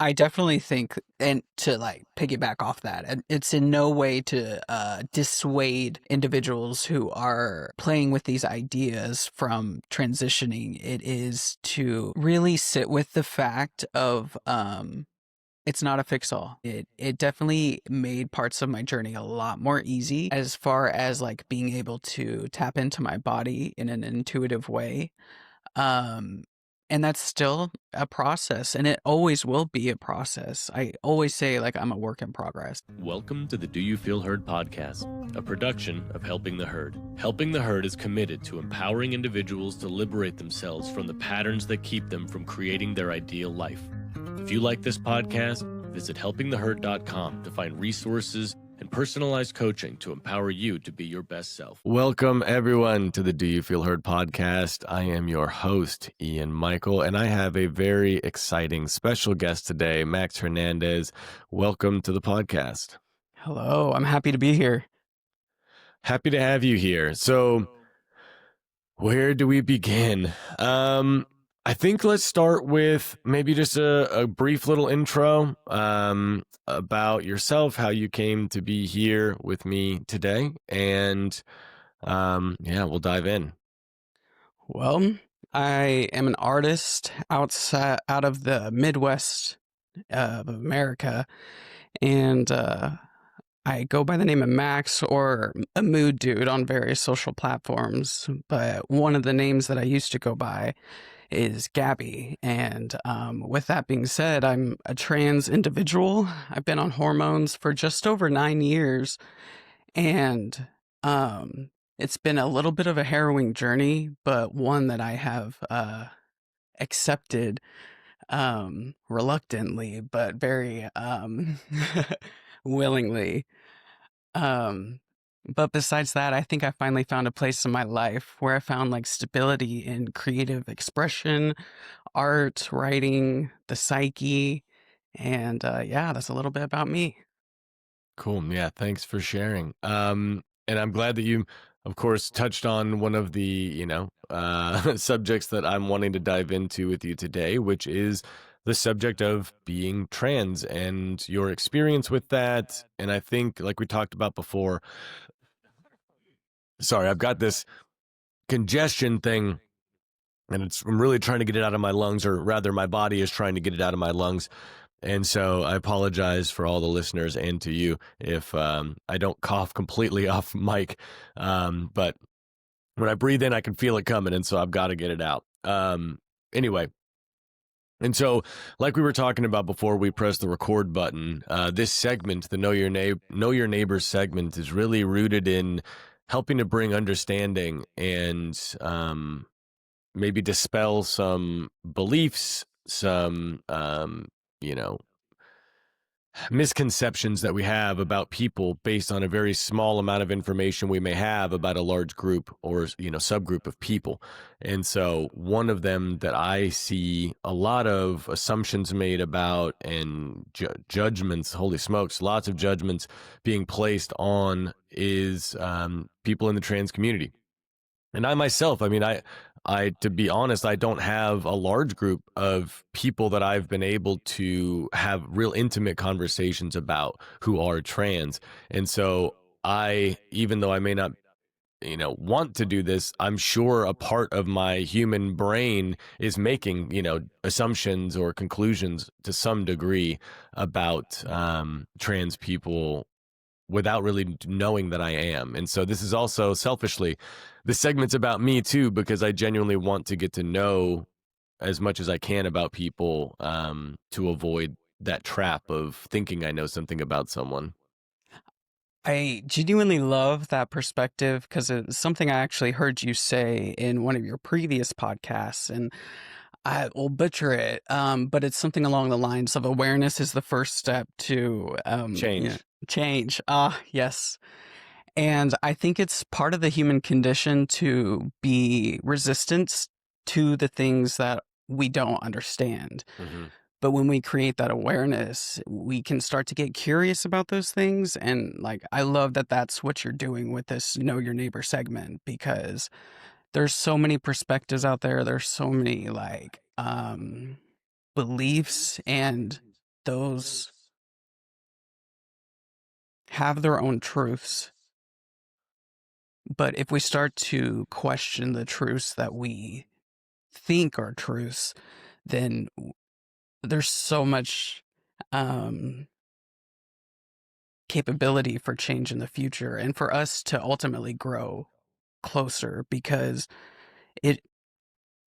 I definitely think, and to like piggyback off that, and it's in no way to dissuade individuals who are playing with these ideas from transitioning. It is to really sit with the fact of it's not a fix all. It definitely made parts of my journey a lot more easy as far as like being able to tap into my body in an intuitive way. Um, and that's still a process, and it always will be a process. I always say, like, I'm a work in progress. Welcome to the Do You Feel Heard podcast, a production of Helping the Herd. Helping the Herd is committed to empowering individuals to liberate themselves from the patterns that keep them from creating their ideal life. If you like this podcast, visit helpingtheherd.com to find resources and personalized coaching to empower you to be your best self. Welcome, everyone, to the Do You Feel Heard podcast. I am your host, Ian Michael, and I have a very exciting special guest today, Max Hernandez. Welcome to the podcast. Hello, I'm happy to be here. Happy to have you here. So, where do we begin? I think let's start with maybe just a brief little intro about yourself, how you came to be here with me today, and yeah, we'll dive in. Well, I am an artist out of the Midwest of America, and I go by the name of Max or a mood dude on various social platforms. But one of the names that I used to go by is Gabby. And with that being said, I'm a trans individual. I've been on hormones for just over 9 years. And it's been a little bit of a harrowing journey, but one that I have accepted reluctantly, but very willingly. Um, but besides that, I think I finally found a place in my life where I found like stability in creative expression, art, writing, the psyche, and yeah, that's a little bit about me. Cool. Yeah, thanks for sharing. And I'm glad that you, of course, touched on one of the, subjects that I'm wanting to dive into with you today, which is the subject of being trans and your experience with that. And I think, like we talked about before, sorry, I've got this congestion thing and I'm really trying to get it out of my lungs, or rather my body is trying to get it out of my lungs. And so I apologize for all the listeners and to you if I don't cough completely off mic. But when I breathe in, I can feel it coming. And so I've got to get it out. Anyway. And so, like we were talking about before we press the record button, this segment, the Know Your Neighbor segment, is really rooted in helping to bring understanding and maybe dispel some beliefs, some you know misconceptions that we have about people based on a very small amount of information we may have about a large group or subgroup of people. And so one of them that I see a lot of assumptions made about and judgments, holy smokes, lots of judgments being placed on is people in the trans community. And I myself, I mean, to be honest, I don't have a large group of people that I've been able to have real intimate conversations about who are trans. And so even though I may not, want to do this, I'm sure a part of my human brain is making, assumptions or conclusions to some degree about trans people without really knowing that I am. And so this is also selfishly, this segment's about me too, because I genuinely want to get to know as much as I can about people to avoid that trap of thinking I know something about someone. I genuinely love that perspective because it's something I actually heard you say in one of your previous podcasts, and I will butcher it, but it's something along the lines of awareness is the first step to Change. change. Ah, yes. And I think it's part of the human condition to be resistant to the things that we don't understand. Mm-hmm. But when we create that awareness, we can start to get curious about those things. And like, I love that that's what you're doing with this Know Your Neighbor segment, because there's so many perspectives out there. There's so many like beliefs and those have their own truths. But if we start to question the truths that we think are truths, then there's so much um, capability for change in the future and for us to ultimately grow closer because it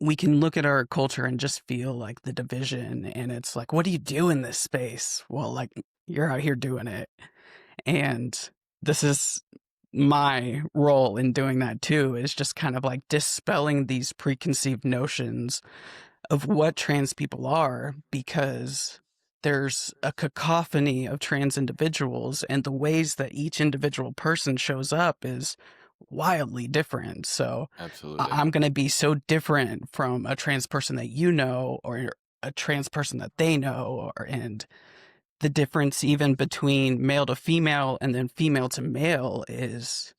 we can look at our culture and just feel like the division and it's like what do you do in this space? Well, like you're out here doing it. And this is my role in doing that too, is just kind of like dispelling these preconceived notions of what trans people are because there's a cacophony of trans individuals and the ways that each individual person shows up is wildly different. So Absolutely. I'm going to be so different from a trans person that you know or a trans person that they know and the difference even between male to female and then female to male is,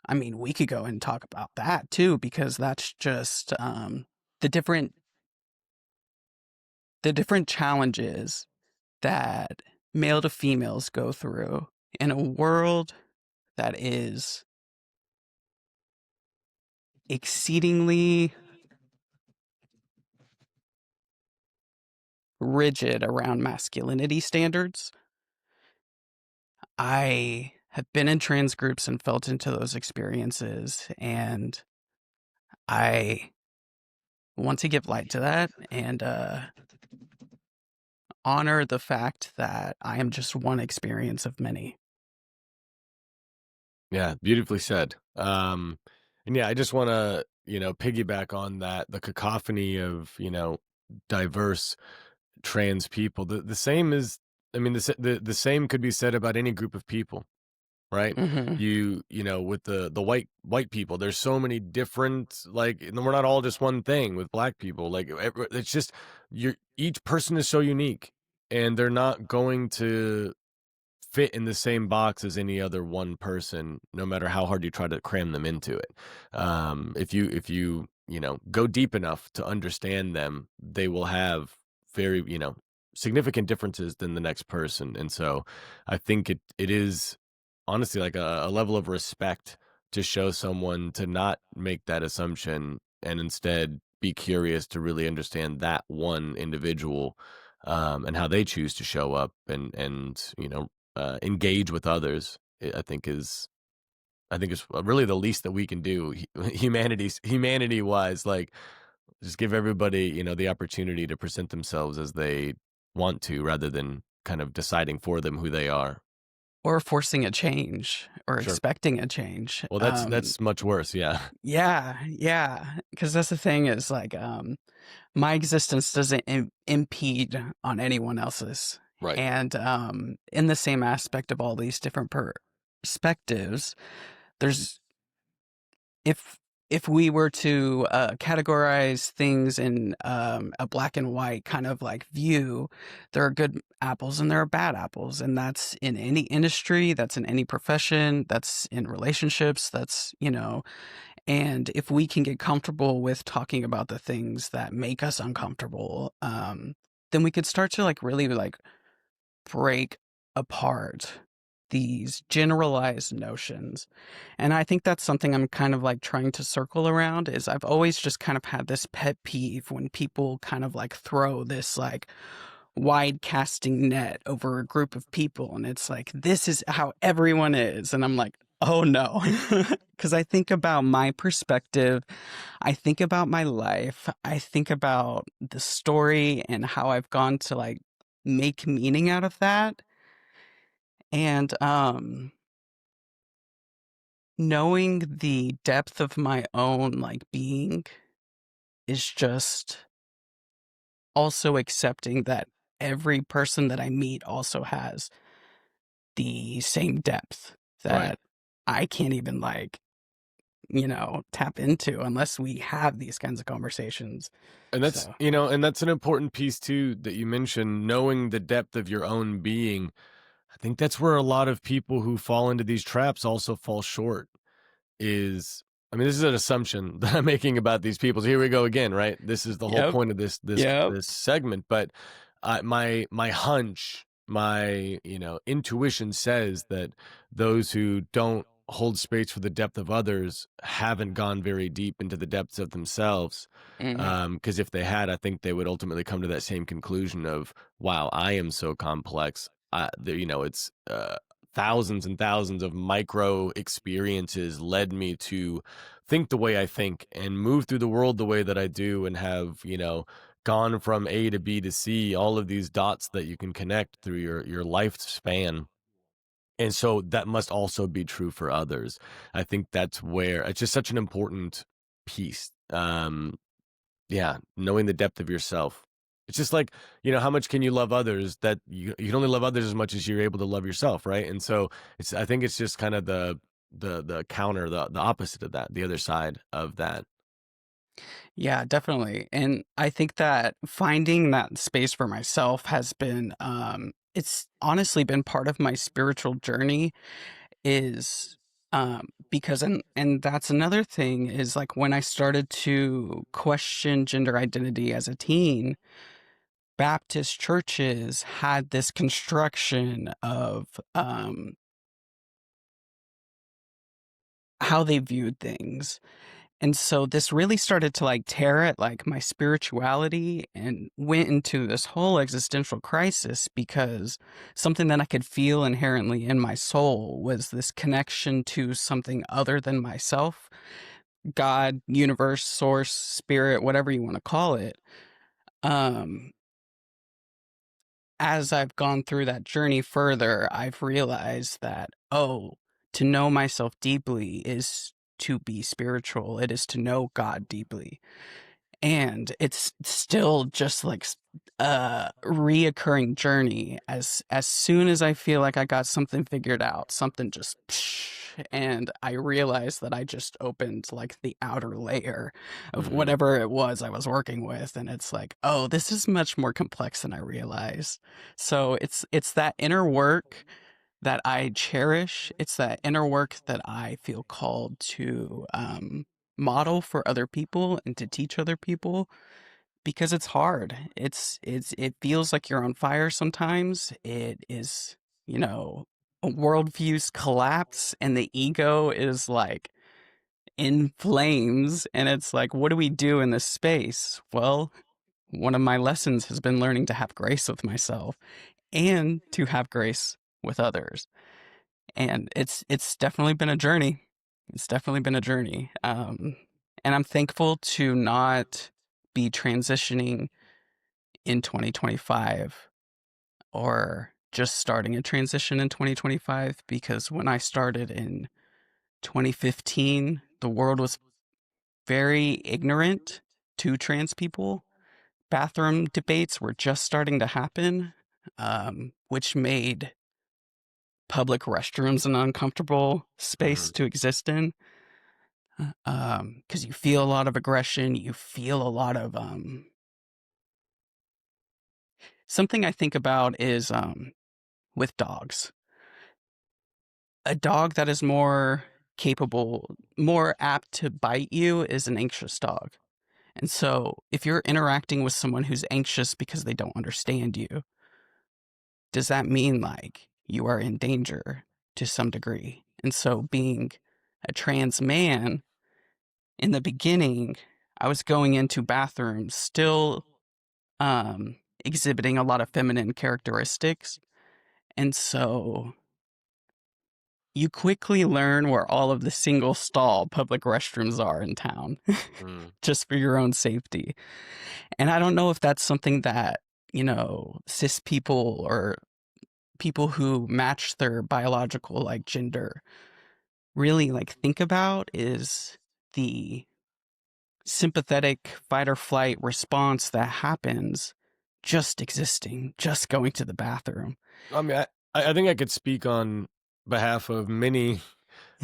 I mean, we could go and talk about that too, because that's just the different the different challenges that male to females go through in a world that is exceedingly rigid around masculinity standards. I have been in trans groups and felt into those experiences, and I want to give light to that and honor the fact that I am just one experience of many. Yeah, beautifully said. And yeah, I just want to, piggyback on that, the cacophony of, diverse trans people. The same is, I mean, the same could be said about any group of people, right? Hmm. With the white people, there's so many different, like, and we're not all just one thing with black people. Like, it's just each person is so unique, and they're not going to fit in the same box as any other one person, no matter how hard you try to cram them into it. If you go deep enough to understand them, they will have very significant differences than the next person. And so, I think it is honestly like a level of respect to show someone to not make that assumption and instead be curious to really understand that one individual, and how they choose to show up and engage with others. I think is really the least that we can do, humanity wise. Like, just give everybody the opportunity to present themselves as they want to, rather than kind of deciding for them who they are. Or forcing a change or Sure. expecting a change. Well, that's much worse. Yeah. Yeah, yeah. Because that's the thing is like, my existence doesn't impede on anyone else's. Right. And in the same aspect of all these different perspectives, there's if if we were to categorize things in a black and white kind of like view, there are good apples and there are bad apples, and that's in any industry, that's in any profession, that's in relationships, that's and if we can get comfortable with talking about the things that make us uncomfortable, then we could start to like really like break apart these generalized notions. And I think that's something I'm kind of like trying to circle around is I've always just kind of had this pet peeve when people kind of like throw this like wide casting net over a group of people and it's like this is how everyone is and I'm like oh no. Because I think about my perspective, I think about my life, I think about the story and how I've gone to like make meaning out of that. And knowing the depth of my own like being is just also accepting that every person that I meet also has the same depth Right. that I can't even like, tap into unless we have these kinds of conversations. And that's, So, and that's an important piece too that you mentioned, knowing the depth of your own being. I think that's where a lot of people who fall into these traps also fall short. Is I mean, this is an assumption that I'm making about these people. So here we go again, right? This is the whole yep, point of this yep. this segment. But my hunch my, intuition says that those who don't hold space for the depth of others haven't gone very deep into the depths of themselves. Mhm. Because if they had, I think they would ultimately come to that same conclusion of, wow, I am so complex. It's thousands and thousands of micro experiences led me to think the way I think and move through the world the way that I do, and have, gone from A to B to C, all of these dots that you can connect through your lifespan. And so that must also be true for others. I think that's where it's just such an important piece. Yeah, knowing the depth of yourself. It's just like, how much can you love others, that you can only love others as much as you're able to love yourself, right? And so I think it's just kind of the counter, the opposite of that, the other side of that. Yeah, definitely. And I think that finding that space for myself has been it's honestly been part of my spiritual journey is because and that's another thing is like when I started to question gender identity as a teen, Baptist churches had this construction of how they viewed things. And so this really started to like tear at like my spirituality and went into this whole existential crisis because something that I could feel inherently in my soul was this connection to something other than myself, God, universe, source, spirit, whatever you want to call it. Um, as I've gone through that journey further, I've realized that, oh, to know myself deeply is to be spiritual. It is to know God deeply. And it's still just like a reoccurring journey. As soon as I feel like I got something figured out, something just and I realized that I just opened like the outer layer of Mhm. whatever it was I was working with, and it's like, oh, this is much more complex than I realized. So it's that inner work that I cherish. It's that inner work that I feel called to model for other people and to teach other people because it's hard. It feels like you're on fire sometimes. It is, you know, worldviews collapse and the ego is like in flames, and it's like, what do we do in this space? Well, one of my lessons has been learning to have grace with myself and to have grace with others. And it's definitely been a journey. It's definitely been a journey. And I'm thankful to not be transitioning in 2025 or just starting a transition in 2025 because when I started in 2015, the world was very ignorant to trans people. Bathroom debates were just starting to happen, which made public restrooms an uncomfortable space Mhm. to exist in. Because you feel a lot of aggression, you feel a lot of something I think about is with dogs. A dog that is more capable, more apt to bite you is an anxious dog. And so if you're interacting with someone who's anxious because they don't understand you, does that mean like you are in danger to some degree? And so being a trans man in the beginning, I was going into bathrooms still exhibiting a lot of feminine characteristics. And so you quickly learn where all of the single stall public restrooms are in town Mm. just for your own safety. And I don't know if that's something that, cis people or people who match their biological like gender really like think about is the sympathetic fight or flight response that happens just existing, just going to the bathroom. I mean, I think I could speak on behalf of many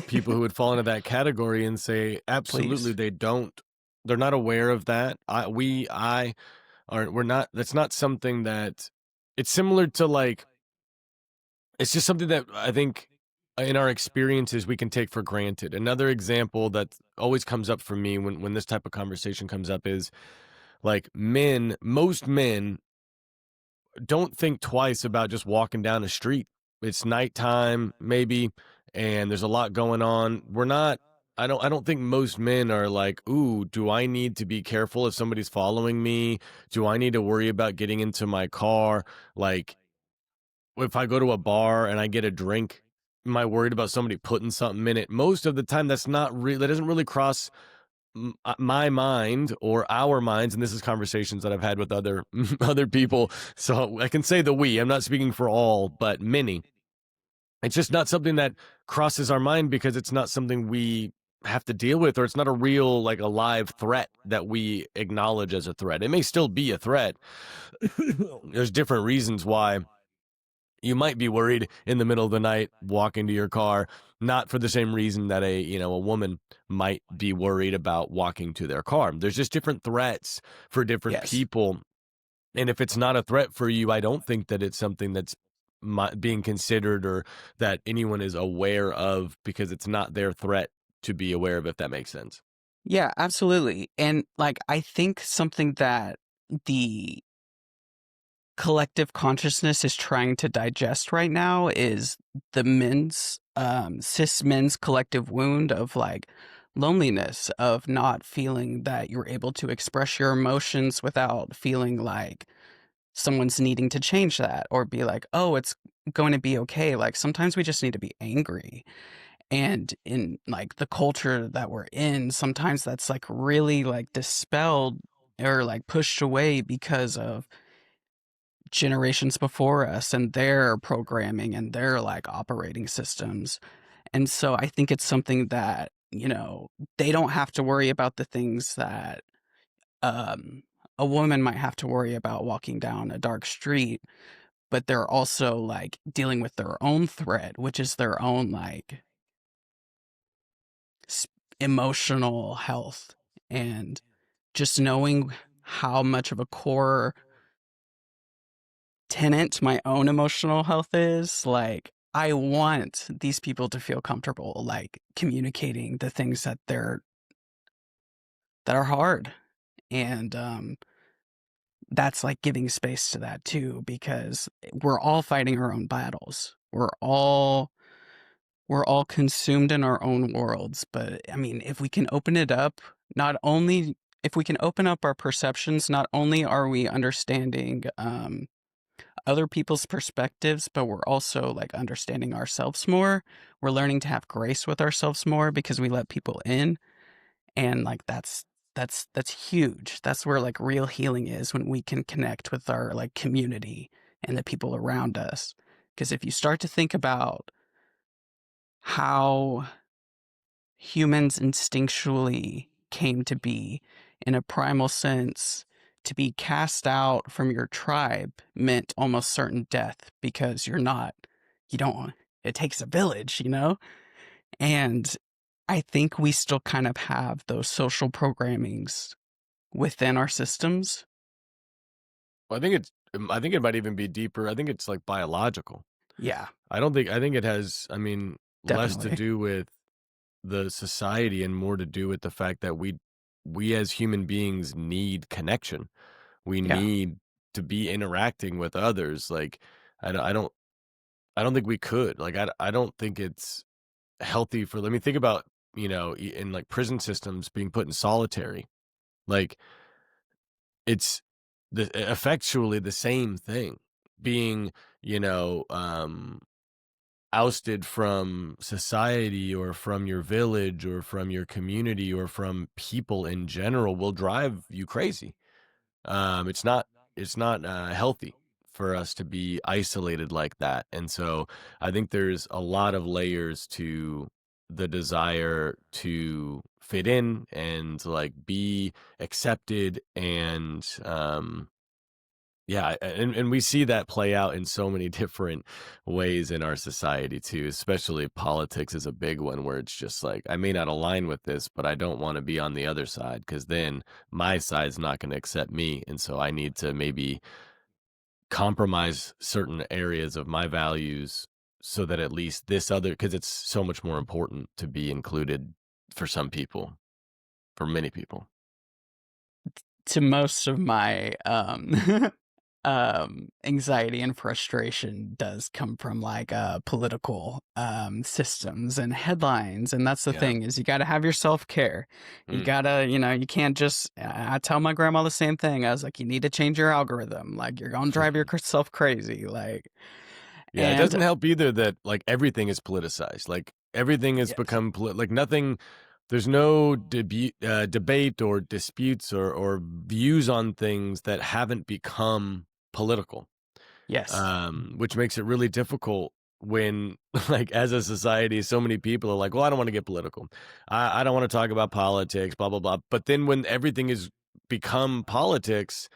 people who would fall into that category and say, absolutely, Please. they're not aware of that. I aren't, we're not, that's not something that, it's similar to like, it's just something that I think in our experiences we can take for granted. Another example that always comes up for me when this type of conversation comes up is like most men don't think twice about just walking down the street. It's nighttime, maybe, and there's a lot going on. We're not I don't think most men are like, "Ooh, do I need to be careful if somebody's following me? Do I need to worry about getting into my car?" Like, if I go to a bar and I get a drink, am I worried about somebody putting something in it? Most of the time, that doesn't really cross my mind or our minds, and this is conversations that I've had with other other people. So I can say the we. I'm not speaking for all, but many. It's just not something that crosses our mind because it's not something we have to deal with, or it's not a real, like a live threat that we acknowledge as a threat. It may still be a threat. There's different reasons why you might be worried in the middle of the night walking to your car, not for the same reason that a woman might be worried about walking to their car. There's just different threats for different Yes. people, and if it's not a threat for you, I don't think that it's something that's being considered or that anyone is aware of, because it's not their threat to be aware of, if that makes sense. Yeah, absolutely. And like I think something that the collective consciousness is trying to digest right now is the men's cis men's collective wound of like loneliness, of not feeling that you're able to express your emotions without feeling like someone's needing to change that or be like, oh, it's going to be okay. Like sometimes we just need to be angry. And in like the culture that we're in, sometimes that's like really like dispelled or like pushed away because of generations before us and their programming and their like operating systems. And so I think it's something that, they don't have to worry about the things that um a woman might have to worry about walking down a dark street, but they're also like dealing with their own threat, which is their own like s- emotional health. And just knowing how much of a core tenet my own emotional health is, like I want these people to feel comfortable like communicating the things that are hard. And that's like giving space to that too, because we're all fighting our own battles. We're all consumed in our own worlds. But I mean, if we can open it up, not only if we can open up our perceptions, not only are we understanding other people's perspectives, but we're also like understanding ourselves more. We're learning to have grace with ourselves more because we let people in. And like that's huge. That's where like real healing is, when we can connect with our like community and the people around us. Because if you start to think about how humans instinctually came to be in a primal sense, to be cast out from your tribe meant almost certain death, because you don't, it takes a village. And I think we still kind of have those social programmings within our systems. Well, I think it might even be deeper. I think it's like biological. Yeah, I think it has, I mean, less to definitely. do with the society and more to do with the fact that we as human beings need connection. We Yeah. need to be interacting with others. Like, I don't think we could. Like, I don't think it's healthy for, let me think about, in like prison systems being put in solitary. Like, it's effectually the same thing. Being, you know, um ousted from society or from your village or from your community or from people in general will drive you crazy. It's not healthy for us to be isolated like that. And so I think there's a lot of layers to the desire to fit in and like be accepted, and yeah, and we see that play out in so many different ways in our society too, especially politics is a big one where it's just like, I may not align with this, but I don't want to be on the other side because then my side's not going to accept me. And so I need to maybe compromise certain areas of my values so that at least this other, because it's so much more important to be included for some people, for many people. To most of my anxiety and frustration does come from like political systems and headlines, and that's the Yeah. thing is you got to have your self-care. You Mm. gotta, you can't just I tell my grandma the same thing. I was like, you need to change your algorithm, like you're gonna drive yourself crazy, like. Yeah, it And doesn't help either that like everything is politicized. Like everything has yes, become like nothing. There's no debate or disputes or views on things that haven't become political. yes, Which makes it really difficult when, like, as a society, so many people are like, "Well, I don't want to get political. I don't want to talk about politics, blah blah blah." But then when everything is become politics,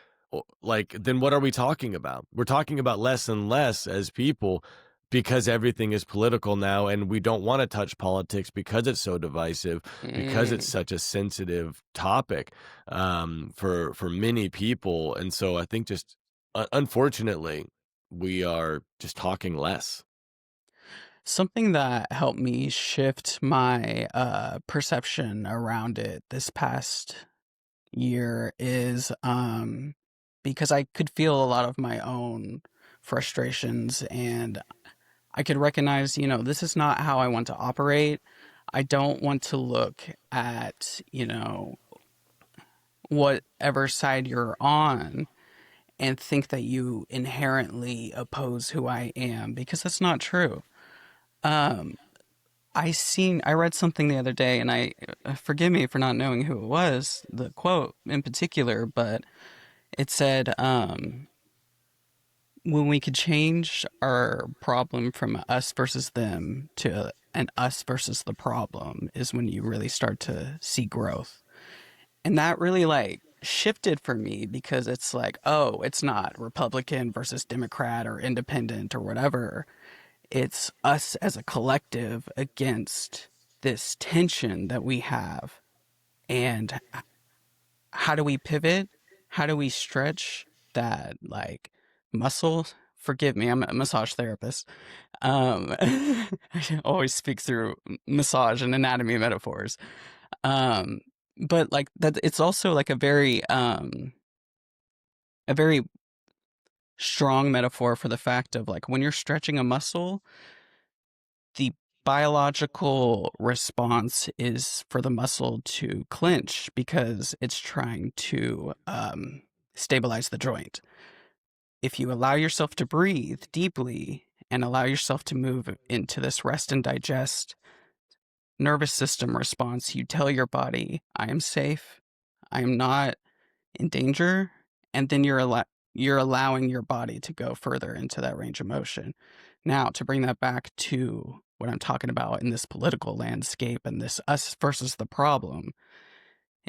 like, then what are we talking about? We're talking about less and less as people because everything is political now, and we don't want to touch politics because it's so divisive, because it's mm. such a sensitive topic for many people, and so I think just unfortunately we are just talking less. Something that helped me shift my perception around it this past year is because I could feel a lot of my own frustrations, and I could recognize, this is not how I want to operate. I don't want to look at, whatever side you're on and think that you inherently oppose who I am, because that's not true. Um, I read something the other day, and I forgive me for not knowing who it was, the quote in particular, but it said, when we could change our problem from us versus them to an us versus the problem is when you really start to see growth. And that really like shifted for me, because it's like, oh, it's not Republican versus Democrat or independent or whatever. It's us as a collective against this tension that we have. And how do we pivot? How do we stretch that like muscle? Forgive me, I'm a massage therapist. I always speak through massage and anatomy metaphors. Um, but like that, it's also like a very strong metaphor for the fact of like when you're stretching a muscle, the biological response is for the muscle to clench because it's trying to stabilize the joint. If you allow yourself to breathe deeply and allow yourself to move into this rest and digest nervous system response, you tell your body, I am safe, I am not in danger, and then you're allowing your body to go further into that range of motion. Now, to bring that back to what I'm talking about in this political landscape and this us versus the problem,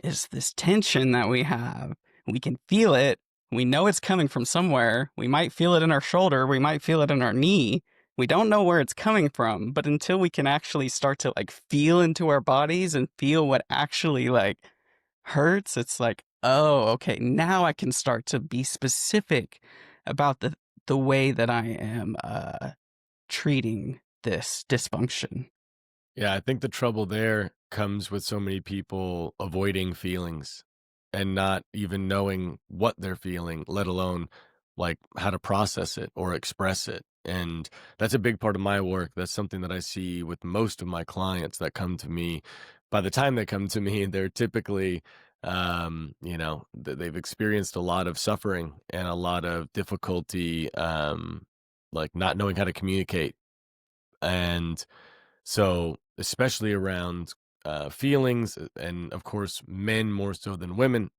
is this tension that we have. We can feel it. We know it's coming from somewhere. We might feel it in our shoulder. We might feel it in our knee. We don't know where it's coming from, but until we can actually start to like feel into our bodies and feel what actually like hurts, it's like, oh, okay, now I can start to be specific about the way that I am treating this dysfunction. Yeah, I think the trouble there comes with so many people avoiding feelings and not even knowing what they're feeling, let alone like how to process it or express it. And that's a big part of my work. That's something that I see with most of my clients that come to me. By the time they come to me, they're typically, they've experienced a lot of suffering and a lot of difficulty, like not knowing how to communicate. And so, especially around feelings, and of course, men more so than women,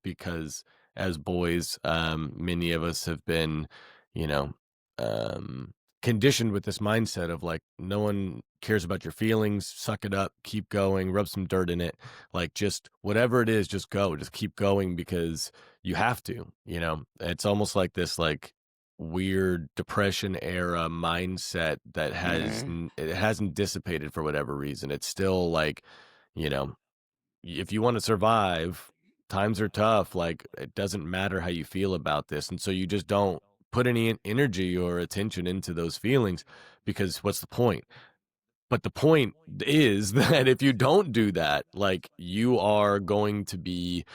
because as boys, many of us have been, you know, um, conditioned with this mindset of like, no one cares about your feelings, suck it up, keep going, rub some dirt in it. Like, just whatever it is, just go, just keep going because you have to, it's almost like this, like, weird depression era mindset that Mm. it hasn't dissipated for whatever reason. It's still like, you know, if you want to survive, times are tough. Like it doesn't matter how you feel about this. And so you just don't put any energy or attention into those feelings because what's the point? But the point is that if you don't do that, like you are going to be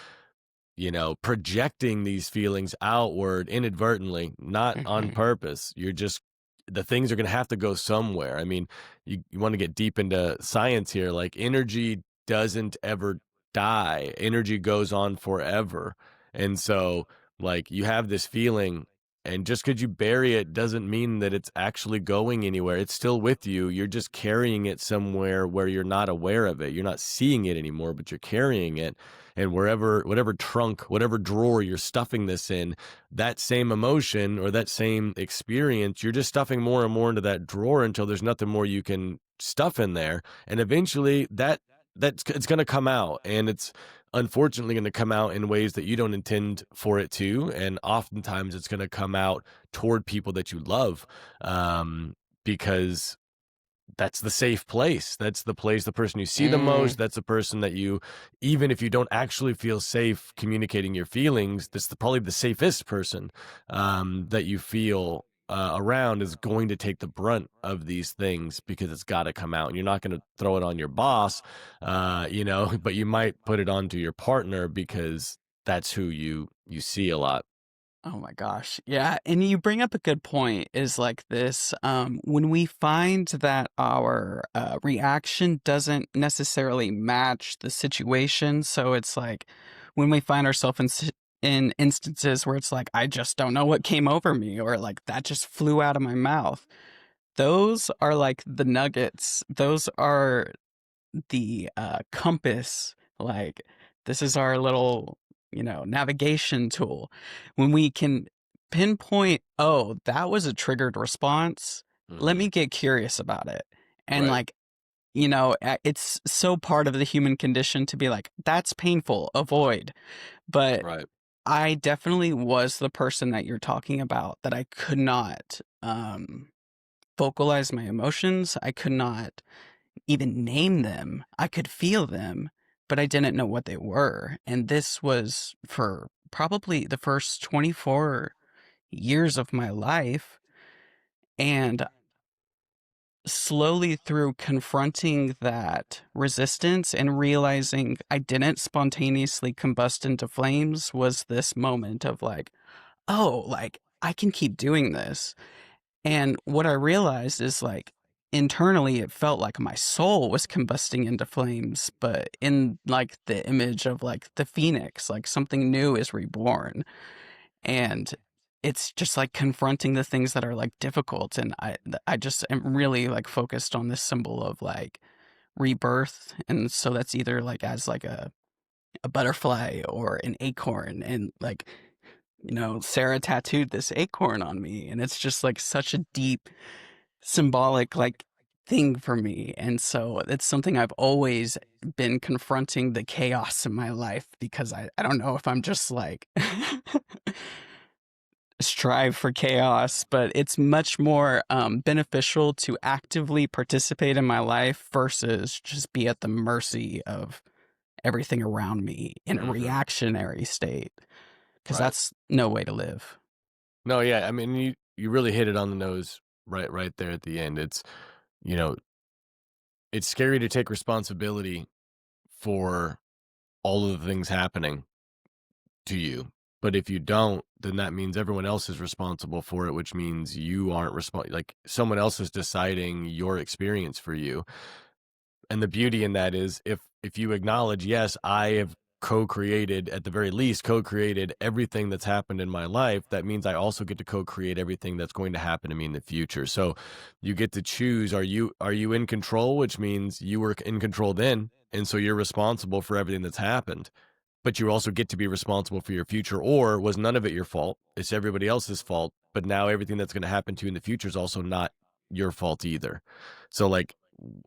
projecting these feelings outward inadvertently, not on Mhm. purpose. You're just the things are going to have to go somewhere. I mean, you want to get deep into science here. Like energy doesn't ever die. Energy goes on forever. And so like you have this feeling and just because you bury it doesn't mean that it's actually going anywhere. It's still with you. You're just carrying it somewhere where you're not aware of it. You're not seeing it anymore, but you're carrying it. And whatever trunk, whatever drawer you're stuffing this in, that same emotion or that same experience, you're just stuffing more and more into that drawer until there's nothing more you can stuff in there. And eventually that's it's going to come out, and it's unfortunately going to come out in ways that you don't intend for it to, and oftentimes it's going to come out toward people that you love, because that's the safe place. That's the place, the person you see the Mm. most. That's the person that you, even if you don't actually feel safe communicating your feelings, that's probably the safest person that you feel around is going to take the brunt of these things because it's got to come out. And you're not going to throw it on your boss, but you might put it onto your partner because that's who you see a lot. Oh my gosh. Yeah, and you bring up a good point is like this, when we find that our reaction doesn't necessarily match the situation, so it's like when we find ourselves in instances where it's like I just don't know what came over me or like that just flew out of my mouth. Those are like the nuggets. Those are the compass. Like this is our little, navigation tool. When we can pinpoint, oh, that was a triggered response. Let Hmm. me get curious about it. And Right. like, it's so part of the human condition to be like, that's painful, avoid. But Right. I definitely was the person that you're talking about that I could not vocalize my emotions. I could not even name them. I could feel them, but I didn't know what they were. And this was for probably the first 24 years of my life. And slowly through confronting that resistance and realizing I didn't spontaneously combust into flames was this moment of like, oh, like I can keep doing this. And what I realized is like internally it felt like my soul was combusting into flames, but in like the image of like the phoenix, like something new is reborn. And it's just like confronting the things that are like difficult. And I just am really like focused on this symbol of like rebirth. And so that's either like as like a butterfly or an acorn. And like, Sarah tattooed this acorn on me. And it's just like such a deep symbolic like thing for me. And so it's something I've always been confronting the chaos in my life because I don't know if I'm just like strive for chaos, but it's much more beneficial to actively participate in my life versus just be at the mercy of everything around me in a Hmm. reactionary state because Right. that's no way to live. No, yeah. I mean, you really hit it on the nose right there at the end. You know, it's scary to take responsibility for all of the things happening to you. But if you don't, then that means everyone else is responsible for it, which means you aren't like someone else is deciding your experience for you. And the beauty in that is if you acknowledge, yes, I have co-created, at the very least co-created everything that's happened in my life, that means I also get to co-create everything that's going to happen to me in the future. So you get to choose, are you in control, which means you were in control then, and so you're responsible for everything that's happened, but you also get to be responsible for your future. Or was none of it your fault, it's everybody else's fault, but now everything that's going to happen to you in the future is also not your fault either. So like,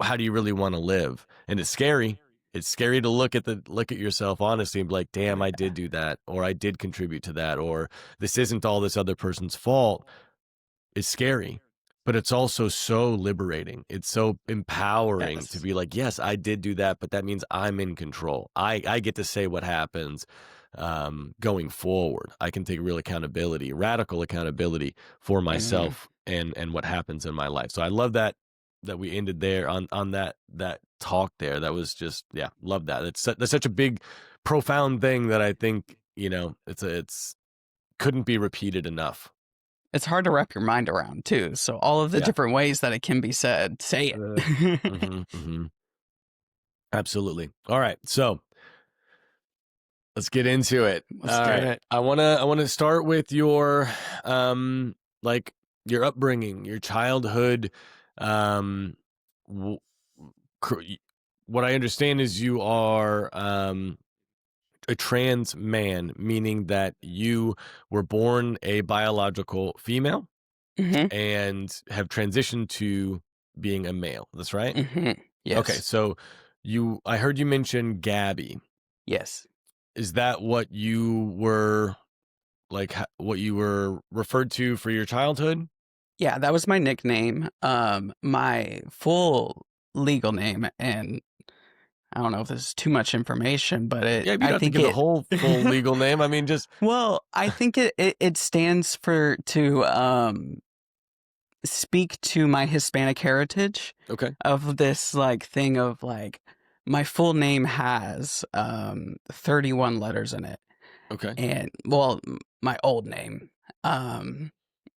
how do you really want to live? And it's scary. It's scary to look at yourself honestly and be like, Oh damn, I yeah. did do that, or I did contribute to that, or this isn't all this other person's fault. It's scary, but it's also so liberating. It's so empowering to Yes. be like, yes, I did do that, but that means I'm in control. I get to say what happens going forward. I can take real accountability, radical accountability for Mm. myself and what happens in my life. So I love that we ended there on that talk there. That was just, yeah, love that. That's such a big, profound thing that I think it's couldn't be repeated enough. It's hard to wrap your mind around too. So all of the Yeah. different ways that it can be said, say it. Hmm. Hmm. Absolutely. All right. So let's get into it. Let's All do right. it. I wanna start with your like your upbringing, your childhood. Um w- cr- what I understand is you are a trans man, meaning that you were born a biological female Hmm. and have transitioned to being a male. That's right? Hmm. Okay, Yes. so I heard you mention Gabby. Yes. Is that what you were what you were referred to for your childhood? Yeah, that was my nickname. My full legal name, and I don't know if this is too much information, but Yeah, you I don't have to think give the it, whole full legal name. I mean, just well, I think it stands for to speak to my Hispanic heritage okay, of this like thing of like my full name has 31 letters in it. okay, And well, my old name. Um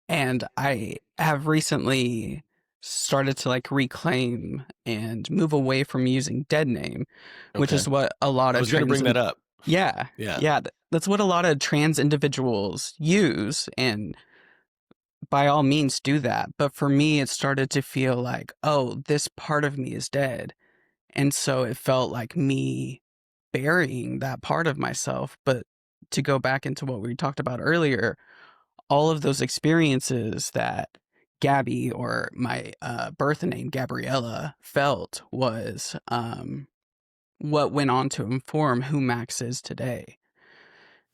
and I have recently started to like reclaim and move away from using dead name, which okay. is what a lot I of was gonna bring that up. yeah, Yeah. yeah, that's what a lot of trans individuals use, and by all means do that. But for me, it started to feel like, oh, this part of me is dead. And so it felt like me burying that part of myself. But to go back into what we talked about earlier, all of those experiences that Gabby, or my birth name Gabriella, felt was what went on to inform who Max is today.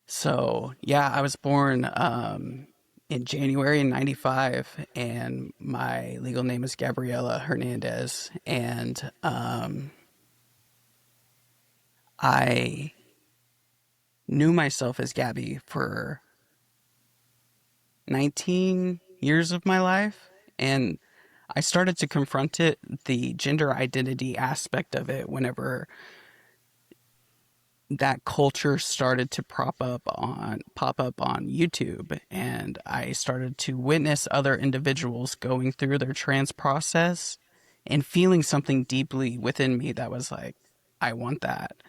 So yeah, I was born in January in '95, and my legal name is Gabriella Hernandez, and I knew myself as Gabby for 19 years of my life, and I started to confront it, the gender identity aspect of it, whenever that culture started to pop up on YouTube, and I started to witness other individuals going through their trans process and feeling something deeply within me that was like, I want that,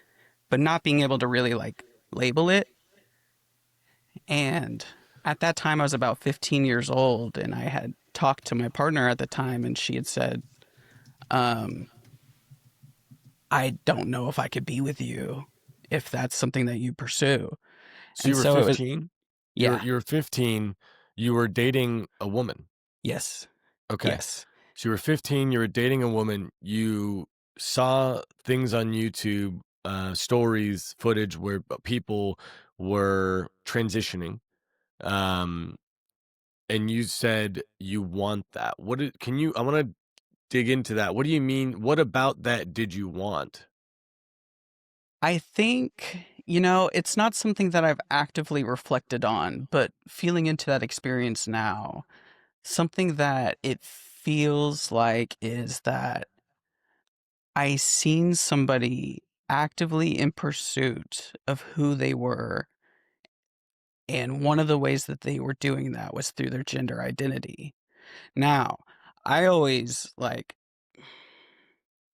but not being able to really like label it. And at that time I was about 15 years old, and I had talked to my partner at the time, and she had said, um, I don't know if I could be with you if that's something that you pursue. So And you were so it was, 15. yeah. You were 15. You were dating a woman. Yes. Okay. Yes. So you were 15, you were dating a woman, you saw things on YouTube, stories, footage where people were transitioning, um, and you said you want that. I want to dig into that. What do you mean? What about that did you want? I think, you know, it's not something that I've actively reflected on, but feeling into that experience now, something that it feels like is that I seen somebody actively in pursuit of who they were. And one of the ways that they were doing that was through their gender identity. Now, I always like,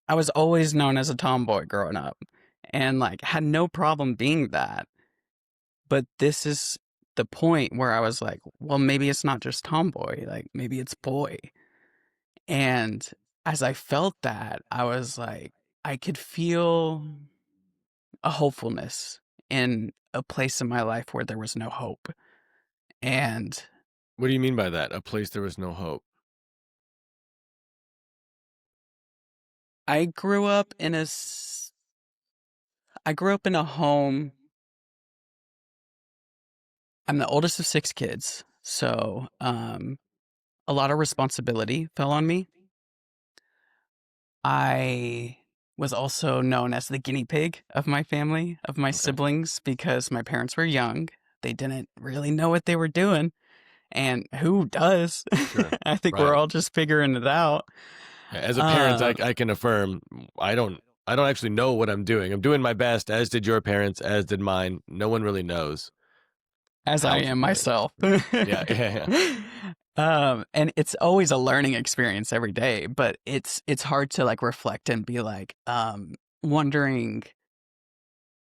I was always known as a tomboy growing up, and like had no problem being that. But this is the point where I was like, well, maybe it's not just tomboy, like maybe it's boy. And as I felt that, I was like, I could feel a hopefulness in a place in my life where there was no hope. And What do you mean by that? A place there was no hope. I grew up in I grew up in a home. I'm the oldest of six kids, so a lot of responsibility fell on me. I was also known as the guinea pig of my family, of my Okay. siblings, because my parents were young. They didn't really know what they were doing. And who does? Sure. I think we're Right. all just figuring it out. As a parent, Uh, I can affirm I don't. I don't actually know what I'm doing. I'm doing my best, as did your parents, as did mine. No one really knows As I how to am do it. myself. Yeah, yeah, And it's always a learning experience every day, but it's hard to like reflect and be like, wondering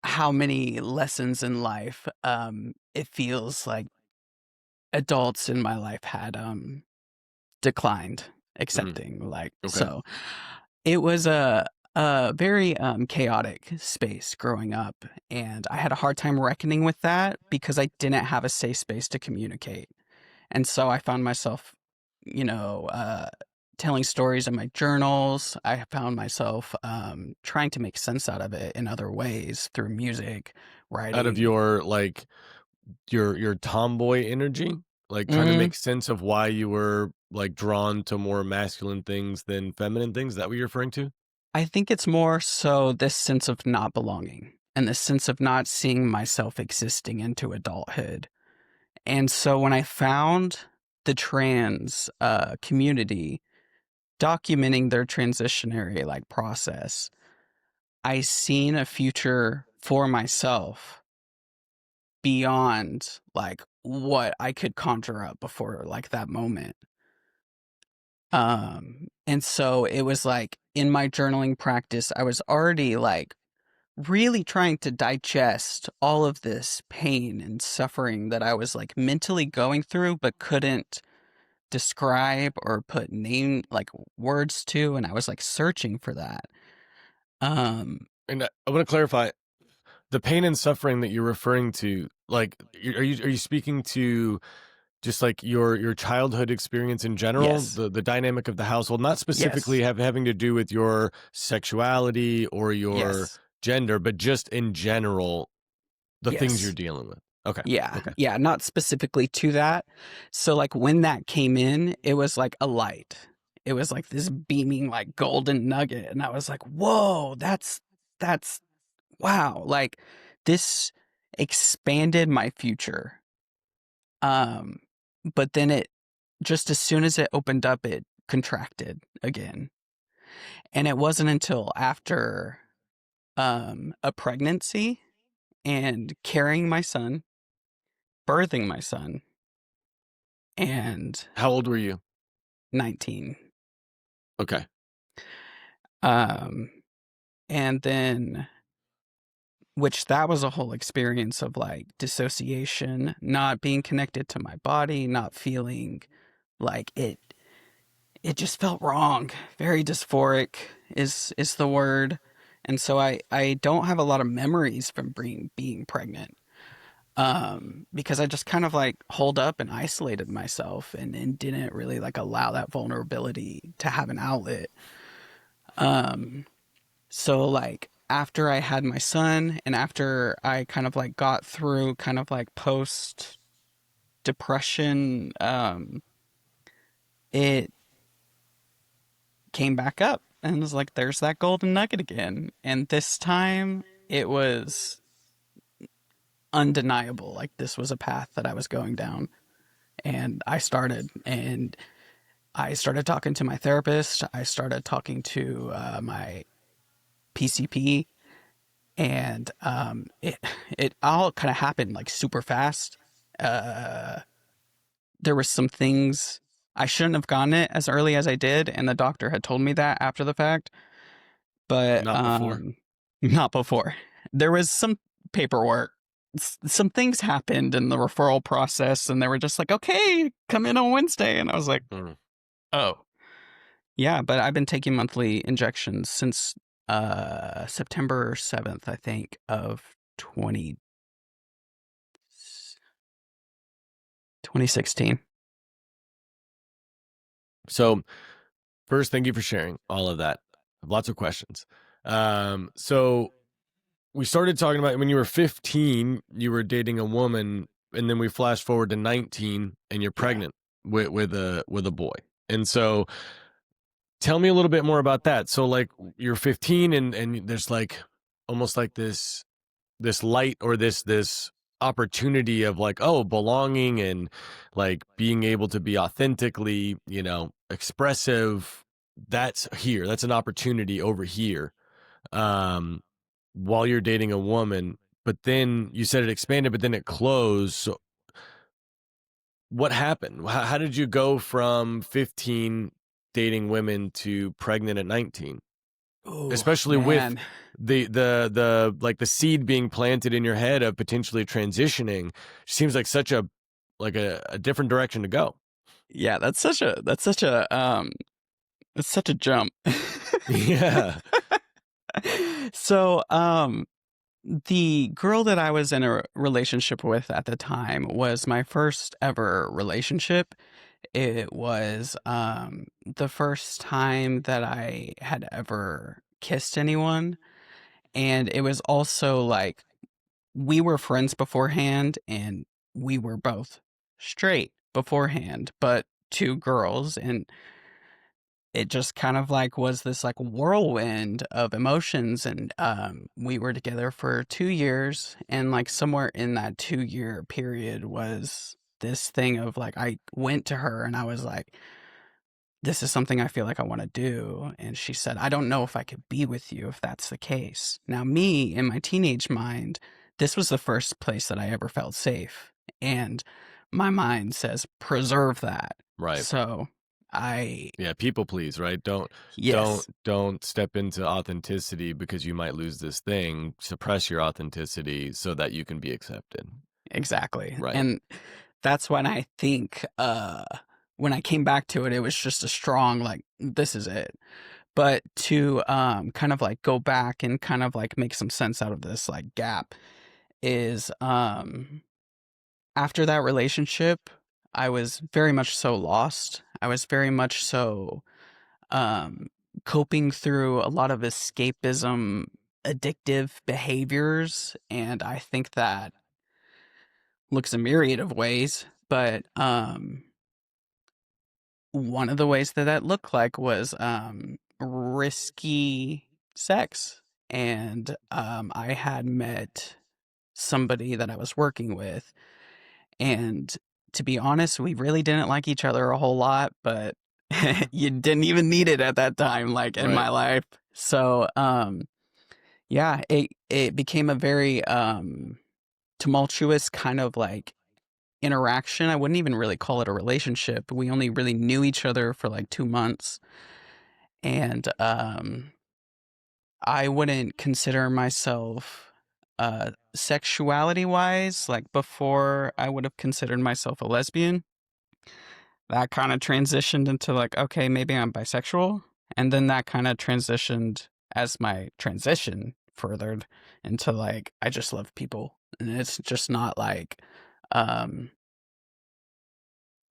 how many lessons in life it feels like adults in my life had declined Mhm. accepting. Like, Okay. so it was a very chaotic space growing up, and I had a hard time reckoning with that because I didn't have a safe space to communicate. And so I found myself, you know, telling stories in my journals. I found myself trying to make sense out of it in other ways through music, Out of writing. your like your tomboy energy, like trying to Hmm. make sense of why you were like drawn to more masculine things than feminine things. Is that what you're referring to? I think it's more so this sense of not belonging and this sense of not seeing myself existing into adulthood. And so when I found the trans community documenting their transitionary like process, I seen a future for myself beyond like what I could conjure up before like that moment. And so it was like in my journaling practice, I was already like really trying to digest all of this pain and suffering that I was like mentally going through, but couldn't describe or put name like words to. And I was like searching for that. Um, And I want to clarify the pain and suffering that you're referring to. Like, are you speaking to just like your childhood experience in general, yes, the dynamic of the household, not specifically yes, having to do with your sexuality or your yes, gender, but just in general, the things you're yes. dealing with. Okay. Yeah, Okay. yeah, not specifically to that. So like when that came in, it was like a light. It was like this beaming like golden nugget and I was like, "Whoa, that's wow." Like this expanded my future. Um but then it just as soon as it opened up it contracted again. And it wasn't until after a pregnancy and carrying my son, birthing my son and How old were you? 19. Okay. Um, and then, which that was a whole experience of like dissociation, not being connected to my body, not feeling like it just felt wrong. Very dysphoric is the word. And so I don't have a lot of memories from being pregnant. Because I just kind of like holed up and isolated myself and didn't really like allow that vulnerability to have an outlet. Um, So like after I had my son and after I kind of like got through kind of like post depression, it came back up and was like, there's that golden nugget again. And this time it was undeniable. Like this was a path that I was going down. And I started talking to my therapist. I started talking to my PCP, and it all kind of happened like super fast. Uh, there were some things I shouldn't have gotten it as early as I did, and the doctor had told me that after the fact, but Not before. not before. There was some paperwork. Some things happened in the referral process, and they were just like, "Okay, come in on Wednesday," and I was like, Mm. "Oh, yeah." But I've been taking monthly injections since September 7th, I think, of 2016. So first, thank you for sharing all of that. I have lots of questions. So we started talking about when you were 15, you were dating a woman, and then we flash forward to 19, and you're Yeah. pregnant with a boy. And so, tell me a little bit more about that. So, like, you're 15, and there's like almost like this light or this opportunity of like, oh, belonging and like being able to be authentically, expressive. That's here. That's an opportunity over here. um, while you're dating a woman, but then you said it expanded, but then it closed. So what happened? How did you go from 15 dating women to pregnant at 19? Oh Especially with man. the like the seed being planted in your head of potentially transitioning seems like such a like a different direction to go. Yeah, that's such a jump. Yeah. So, the girl that I was in a relationship with at the time was my first ever relationship. It was the first time that I had ever kissed anyone, and it was also like we were friends beforehand and we were both straight beforehand, but two girls, and it just kind of like was this like whirlwind of emotions. And we were together for 2 years, and like somewhere in that 2 year period was this thing of like I went to her and I was like, this is something I feel like I want to do. And she said, I don't know if I could be with you if that's the case. Now, me in my teenage mind, this was the first place that I ever felt safe. And my mind says, preserve that. Right. So I, Yeah, people please, right? yes, Don't step into authenticity because you might lose this thing. Suppress your authenticity so that you can be accepted. exactly. Right. And that's when I think, when I came back to it, it was just a strong, like, this is it. But to kind of like go back and kind of like make some sense out of this like gap is after that relationship, I was very much so lost. I was very much so um coping through a lot of escapism, addictive behaviors, and I think that looks a myriad of ways, but one of the ways that that looked like was risky sex. And I had met somebody that I was working with, and to be honest, we really didn't like each other a whole lot, but you didn't even need it at that time, like in Right. my life. So yeah, it became a very tumultuous kind of like interaction. I wouldn't even really call it a relationship. We only really knew each other for like 2 months. And I wouldn't consider myself sexuality wise, like before I would have considered myself a lesbian. That kind of transitioned into like, okay, maybe I'm bisexual. And then that kind of transitioned as my transition furthered into like, I just love people. And it's just not like um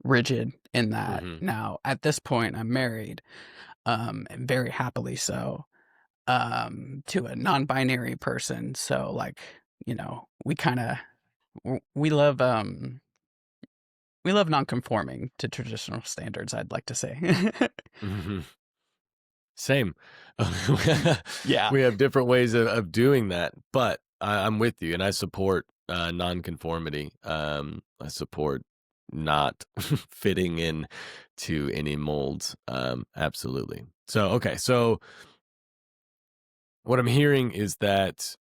rigid in that. Mhm. Now, at this point, I'm married, and very happily so, to a non-binary person. So, like, we kind of we love non-conforming to traditional standards. I'd like to say, Mhm. Same. yeah, We have different ways of doing that, but I'm with you, and I support nonconformity. I support not fitting in to any molds. Absolutely. So, okay. So, what I'm hearing is that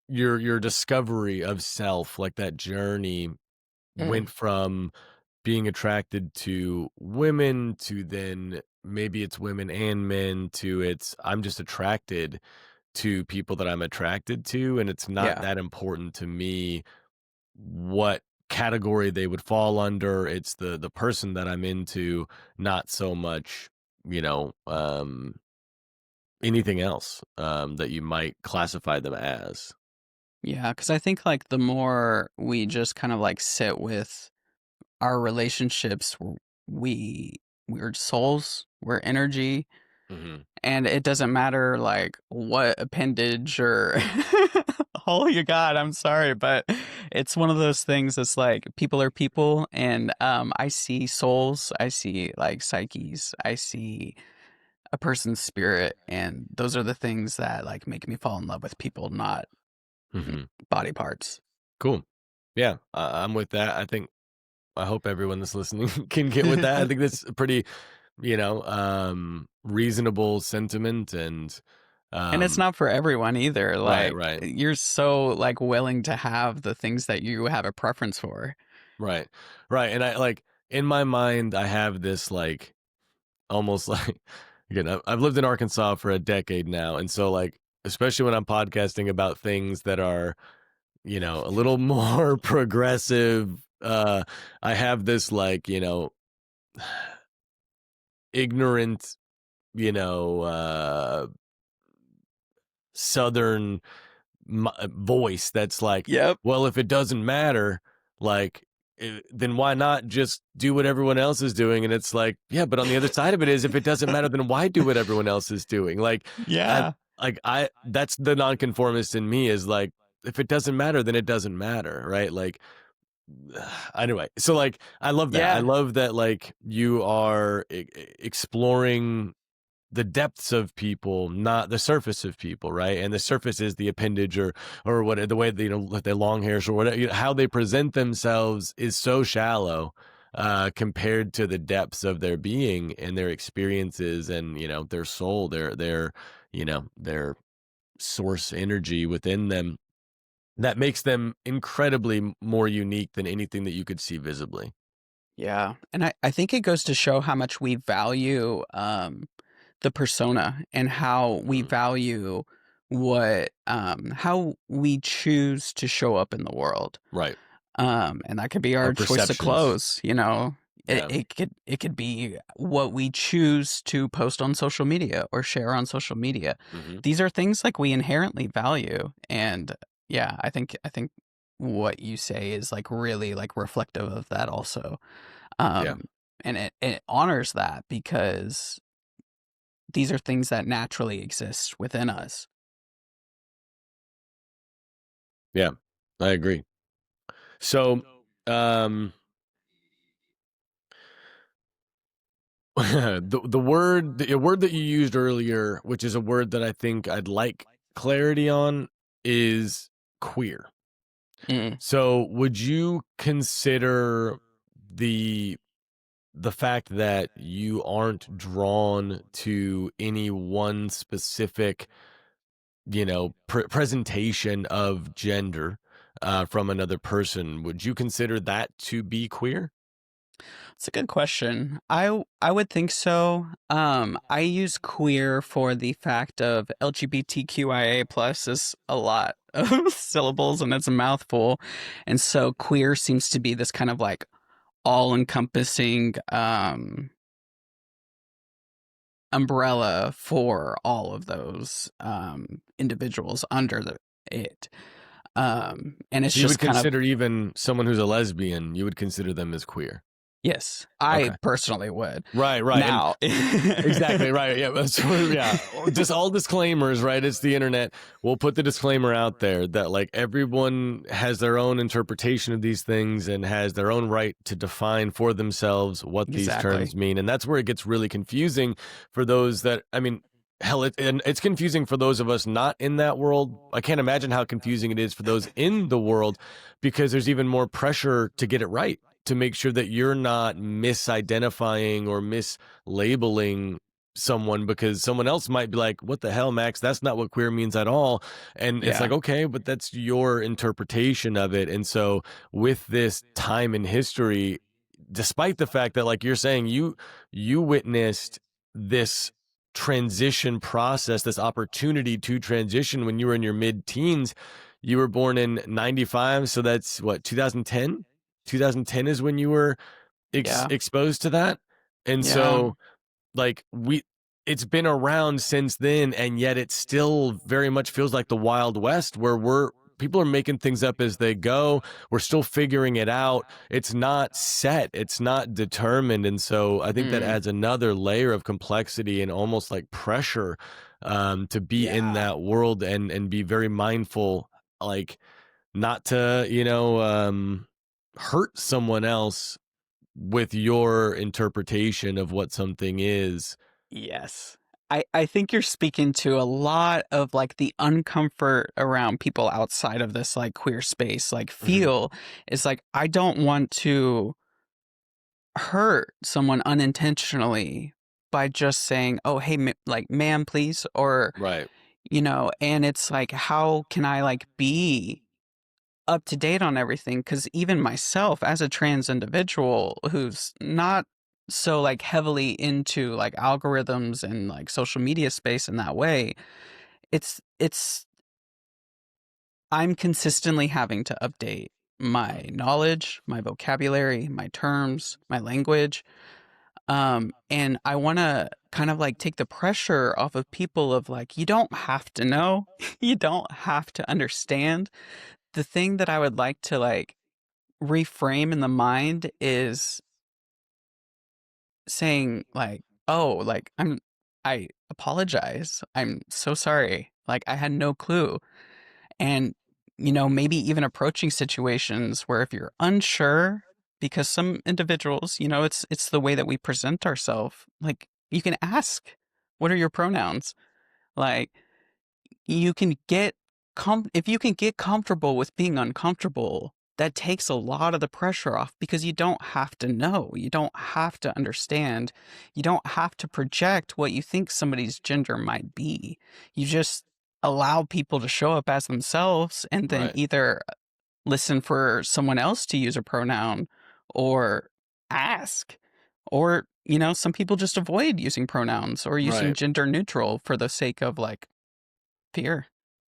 your discovery of self, like that journey, mm, went from being attracted to women to then maybe it's women and men to it's I'm just attracted to people that I'm attracted to, and it's not yeah, that important to me what category they would fall under. It's the person that I'm into, not so much, you know, anything else that you might classify them as. yeah. Because I think like the more we just kind of like sit with our relationships, we we're souls, we're energy. Hmm. And it doesn't matter like what appendage or hole you got. I'm sorry, but it's one of those things that's like people are people, and I see souls, I see like psyches, I see a person's spirit, and those are the things that like make me fall in love with people, not Hmm. body parts. Cool. Yeah, I'm with that. I hope everyone that's listening can get with that. I think that's pretty. reasonable sentiment And it's um not for everyone either. right, Like right, you're so like willing to have the things that you have a preference for. right, right. And I like in my mind, I have this like almost like again, I've lived in Arkansas for a decade now, and so like especially when I'm podcasting about things that are a little more progressive, I have this like ignorant, you know, uh, southern voice that's like, Yep. well, if it doesn't matter, like, then why not just do what everyone else is doing? And it's like, yeah, but on the other side of it is, if it doesn't matter, then why do what everyone else is doing? I, Yeah. that's the nonconformist in me is like, if it doesn't matter, then it doesn't matter, right? Like, anyway, so like, I love that. I Yeah. love that, like, you are exploring the depths of people, not the surface of people, right? And the surface is the appendage or what the way that, with their long hairs or whatever, how they present themselves is so shallow compared to the depths of their being and their experiences and their soul, their source energy within them that makes them incredibly more unique than anything that you could see visibly. Yeah. And I think it goes to show how much we value the persona and how we Mm, value how we choose to show up in the world. right. And that could be Our our choice of perceptions. clothes, you know. It Yeah. it could be what we choose to post on social media or share on social media. Hmm. These are things like we inherently value. And yeah, I think what you say is like really like reflective of that also. Yeah. Um and it honors that because these are things that naturally exist within us. Yeah. I agree. So, um, the word that you used earlier, which is a word that I think I'd like clarity on, is queer. Mm. So, would you consider the the fact that you aren't drawn to any one specific, presentation of gender from another person? Would you consider that to be queer? It's a good question. I would think so. I use queer for the fact of LGBTQIA plus is a lot of syllables and it's a mouthful, and so queer seems to be this kind of like all encompassing umbrella for all of those individuals under it. And it's So you would just kind of consider even someone who's a lesbian, you would consider them as queer. yes, I Okay. personally would. Right, right. And Now, exactly, right. Yeah. So, yeah. Just all disclaimers, right? It's the internet. We'll put the disclaimer out there that like everyone has their own interpretation of these things and has their own right to define for themselves what these exactly. terms mean. And that's where it gets really confusing for those that, I mean, hell, and it's confusing for those of us not in that world. I can't imagine how confusing it is for those in the world because there's even more pressure to get it right, to make sure that you're not misidentifying or mislabeling someone because someone else might be like, what the hell, Max? That's not what queer means at all. And it's Yeah. like, okay, but that's your interpretation of it. And so with this time in history, despite the fact that like you're saying, you witnessed this transition process, this opportunity to transition when you were in your mid-teens. You were born in 95, so that's what, 2010? 2010 is when you were Yeah. exposed to that. And Yeah. so like it's been around since then, and yet it still very much feels like the Wild West where people are making things up as they go. We're still figuring it out. It's not set, it's not determined. And so I think that Mm. adds another layer of complexity and almost like pressure to be in Yeah. that world and be very mindful, like not to, hurt someone else with your interpretation of what something is. Yes. I think you're speaking to a lot of like the uncomfort around people outside of this like queer space, like Mhm. feel is like I don't want to hurt someone unintentionally by just saying, "Oh, hey, like, ma'am, please," or, Right. and it's like, how can I like be up to date on everything? Because even myself, as a trans individual who's not so like heavily into like algorithms and like social media space in that way, it's I'm consistently having to update my knowledge, my vocabulary, my terms, my language. And I want to kind of like take the pressure off of people of like, you don't have to know, you don't have to understand. The thing that I would like to like reframe in the mind is saying like, oh, like I apologize. I'm so sorry. Like I had no clue. And maybe even approaching situations where if you're unsure, because some individuals, it's the way that we present ourselves. Like you can ask, what are your pronouns? Like you can get if you can get comfortable with being uncomfortable, that takes a lot of the pressure off because you don't have to know, you don't have to understand, you don't have to project what you think somebody's gender might be. You just allow people to show up as themselves and then Right. either listen for someone else to use a pronoun or ask, or some people just avoid using pronouns or using Right. gender neutral for the sake of like fear.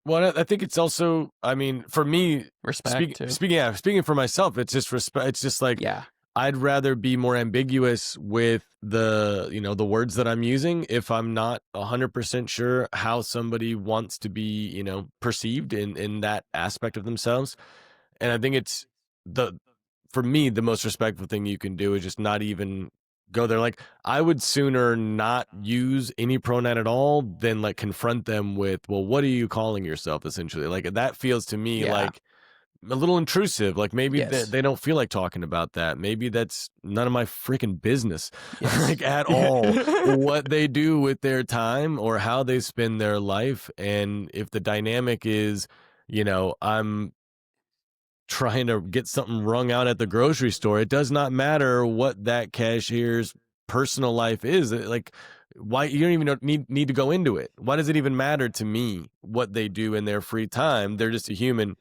Well, I think it's also, I mean, for me, Respect too. speaking for myself, it's just respect. It's just like Yeah. I'd rather be more ambiguous with the, the words that I'm using if I'm not 100% sure how somebody wants to be, perceived in that aspect of themselves. And I think it's the for me, the most respectful thing you can do is just not even go there. Like, I would sooner not use any pronoun at all than like confront them with, well, what are you calling yourself, essentially? Like, that feels to me Yeah. like a little intrusive. Like, maybe Yes. they don't feel like talking about that. Maybe that's none of my freaking business, Yes. like, at all, what they do with their time or how they spend their life. And if the dynamic is, I'm trying to get something wrung out at the grocery store, it does not matter what that cashier's personal life is. Like, why you don't even need to go into it. Why does it even matter to me what they do in their free time? They're just a human,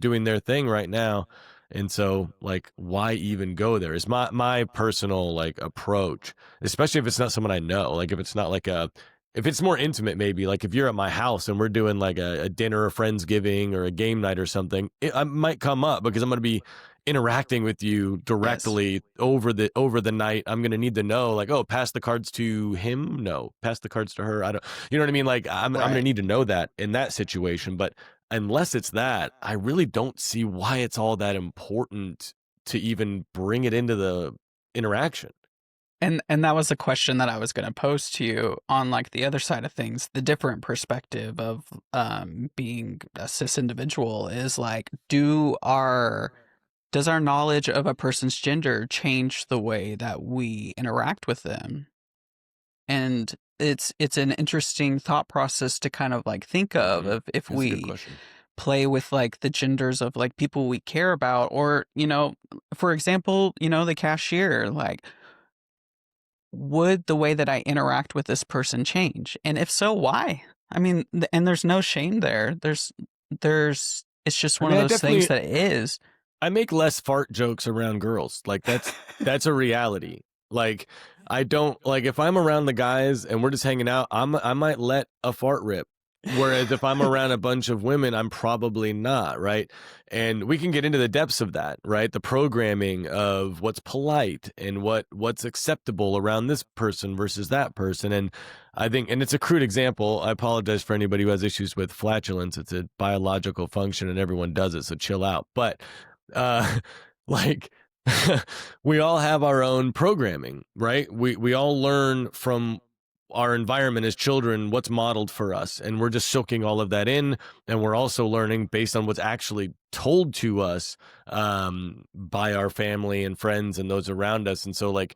doing their thing right now. And so, like, why even go there? Is my personal like approach, especially if it's not someone I know. Like, if it's not like a if it's more intimate, maybe like if you're at my house and we're doing like a dinner, a friendsgiving, or a game night or something, I might come up because I'm going to be interacting with you Yes. directly over the night. I'm going to need to know, like, oh, pass the cards to him. No, pass the cards to her. I don't, you know what I mean? Like, I'm going to Right. need to know that in that situation. But unless it's that, I really don't see why it's all that important to even bring it into the interaction. And that was a question that I was going to pose to you on like the other side of things. The different perspective of being a cis individual is like, does our knowledge of a person's gender change the way that we interact with them? And it's an interesting thought process to kind of like think of if That's a good we question. play with like the genders of like people we care about, or for example, the cashier, like would the way that I interact with this person change? And if so, why? I mean, and there's no shame there. It's just I one of mean, those things that it is. I make less fart jokes around girls. Like, that's a reality. Like, I don't like if I'm around the guys and we're just hanging out, I might let a fart rip. Whereas if I'm around a bunch of women, I'm probably not, right? And we can get into the depths of that, right? The programming of what's polite and what's acceptable around this person versus that person. And I think, and it's a crude example. I apologize for anybody who has issues with flatulence. It's a biological function and everyone does it, so chill out. But uh like we all have our own programming, right? We all learn from our environment as children what's modeled for us, and we're just soaking all of that in, and we're also learning based on what's actually told to us by our family and friends and those around us. And so, like,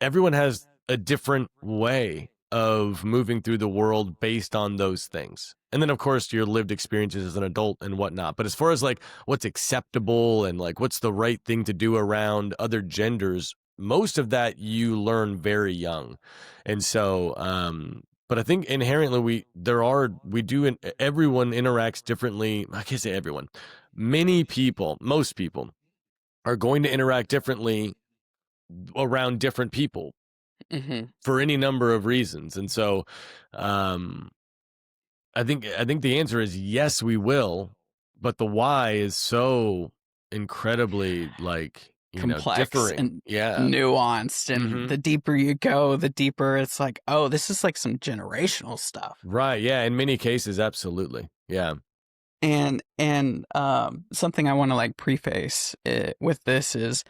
everyone has a different way of moving through the world based on those things. And then, of course, your lived experiences as an adult and whatnot. But as far as like what's acceptable and like what's the right thing to do around other genders, most of that you learn very young. And so, but I think inherently everyone interacts differently. I can't say everyone. Many people, most people are going to interact differently around different people Hmm. for any number of reasons. And so, um, I think the answer is yes, we will, but the why is so incredibly Complex differing. and Yeah. nuanced, and Hmm. the deeper you go, the deeper it's like, oh, this is like some generational stuff. Right. Yeah. In many cases, absolutely. Yeah. And something I want to like preface it with this is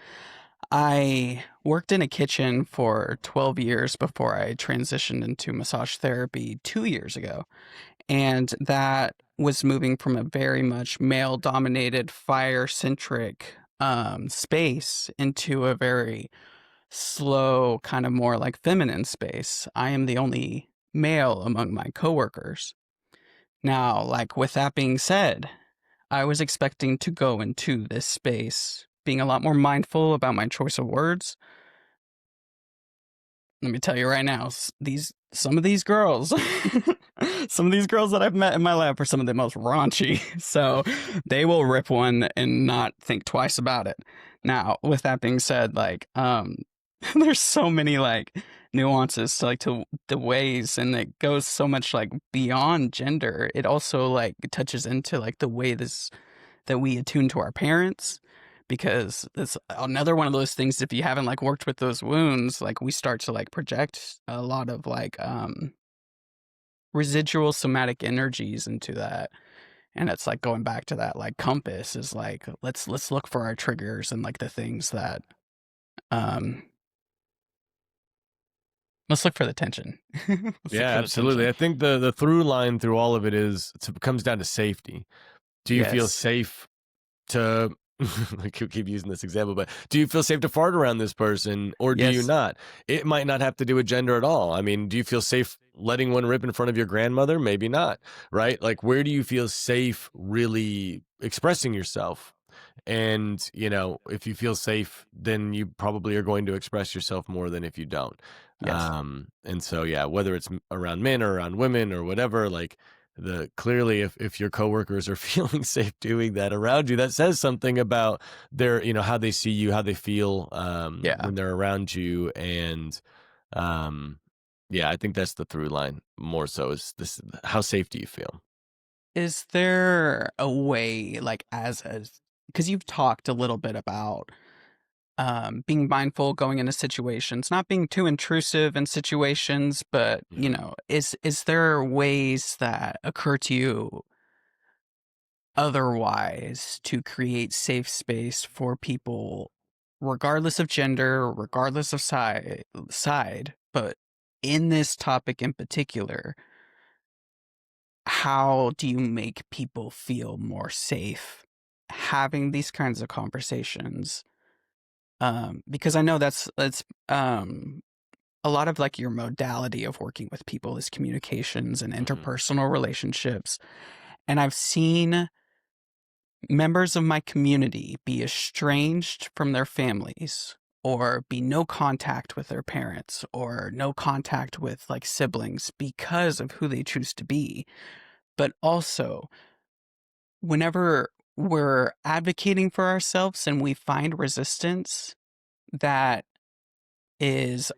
I worked in a kitchen for 12 years before I transitioned into massage therapy 2 years ago. And that was moving from a very much male dominated, fire centric space into a very slow, kind of more like feminine space. I am the only male among my coworkers. Now, like with that being said, I was expecting to go into this space being a lot more mindful about my choice of words. Let me tell you right now, some of these girls, some of these girls that I've met in my life are some of the most raunchy. So they will rip one and not think twice about it. Now, with that being said, there's so many like nuances to like to the ways, and it goes so much like beyond gender. It also like touches into like the way this that we attune to our parents, because it's another one of those things. If you haven't like worked with those wounds, like we start to like project a lot of residual somatic energies into that. And it's like going back to that like compass is like let's look for our triggers and like the things that um let's look for the tension. Let's look Yeah, for the absolutely. tension. I think the through line through all of it it comes down to safety. Do you feel Yes. safe to I keep using this example, but do you feel safe to fart around this person or do you Yes. not? It might not have to do with gender at all. I mean, do you feel safe letting one rip in front of your grandmother? Maybe not, right? Like, where do you feel safe really expressing yourself? And, if you feel safe, then you probably are going to express yourself more than if you don't. Yes. And so, yeah, whether it's around men or around women or whatever, like, clearly if your coworkers are feeling safe doing that around you, that says something about their how they see you, how they feel Yeah. when they're around you. And um yeah, I think that's the through line more so is this: how safe do you feel? Is there a way, like, because you've talked a little bit about being mindful going into situations, not being too intrusive in situations, but Yeah. is there ways that occur to you otherwise to create safe space for people, regardless of gender, regardless of side, but in this topic in particular? How do you make people feel more safe having these kinds of conversations? Because I know that's a lot of like your modality of working with people is communications and Hmm. interpersonal relationships. And I've seen members of my community be estranged from their families, or be no contact with their parents, or no contact with like siblings because of who they choose to be. But also, whenever we're advocating for ourselves and we find resistance that is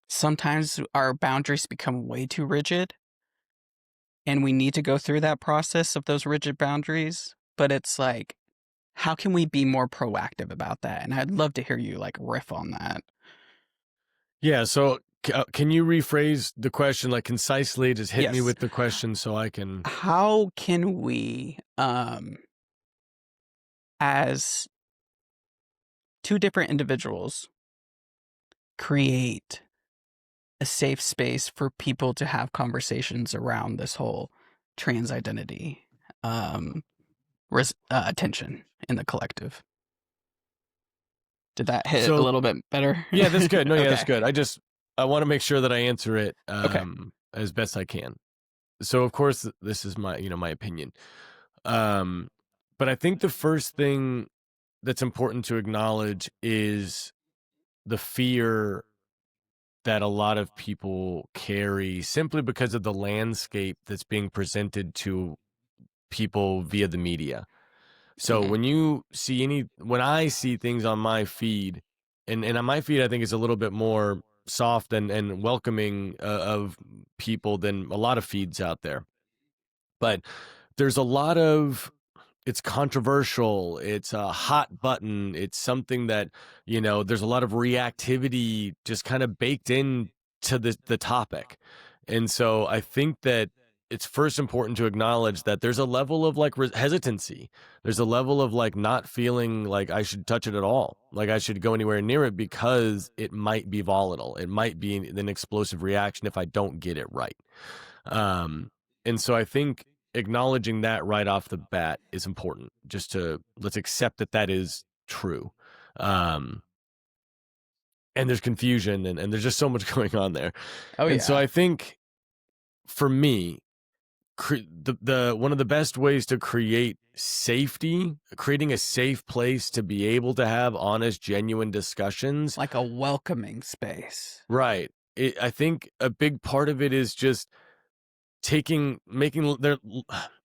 sometimes our boundaries become way too rigid, and we need to go through that process of those rigid boundaries, but it's like, how can we be more proactive about that? And I'd love to hear you like riff on that. Yeah, so can you rephrase the question like concisely? Just hit me Yes. with the question so I can. How can we as two different individuals create a safe space for people to have conversations around this whole trans identity um tension in the collective? Did that hit a So little bit better? yeah, that's good. No, yeah, that's Okay. good. I want to make sure that I answer it Okay. as best I can. So of course this is my my opinion. Um but I think the first thing that's important to acknowledge is the fear that a lot of people carry simply because of the landscape that's being presented to people via the media. So Mm, when I see things on my feed, and on my feed, I think is a little bit more soft and welcoming of people than a lot of feeds out there. But there's a lot of it's controversial. It's a hot button. It's something that, there's a lot of reactivity just kind of baked in to the topic. And so I think that it's first important to acknowledge that there's a level of like hesitancy. There's a level of like not feeling like I should touch it at all, like I should go anywhere near it because it might be volatile. It might be an explosive reaction if I don't get it right. Um, and so I think acknowledging that right off the bat is important. Just to let's accept that that is true. Um, and there's confusion and there's just so much going on there. oh And so yeah. I think for me, the one of the best ways to creating a safe place to be able to have honest, genuine discussions. Like a welcoming space. Right. I think a big part of it is just taking making their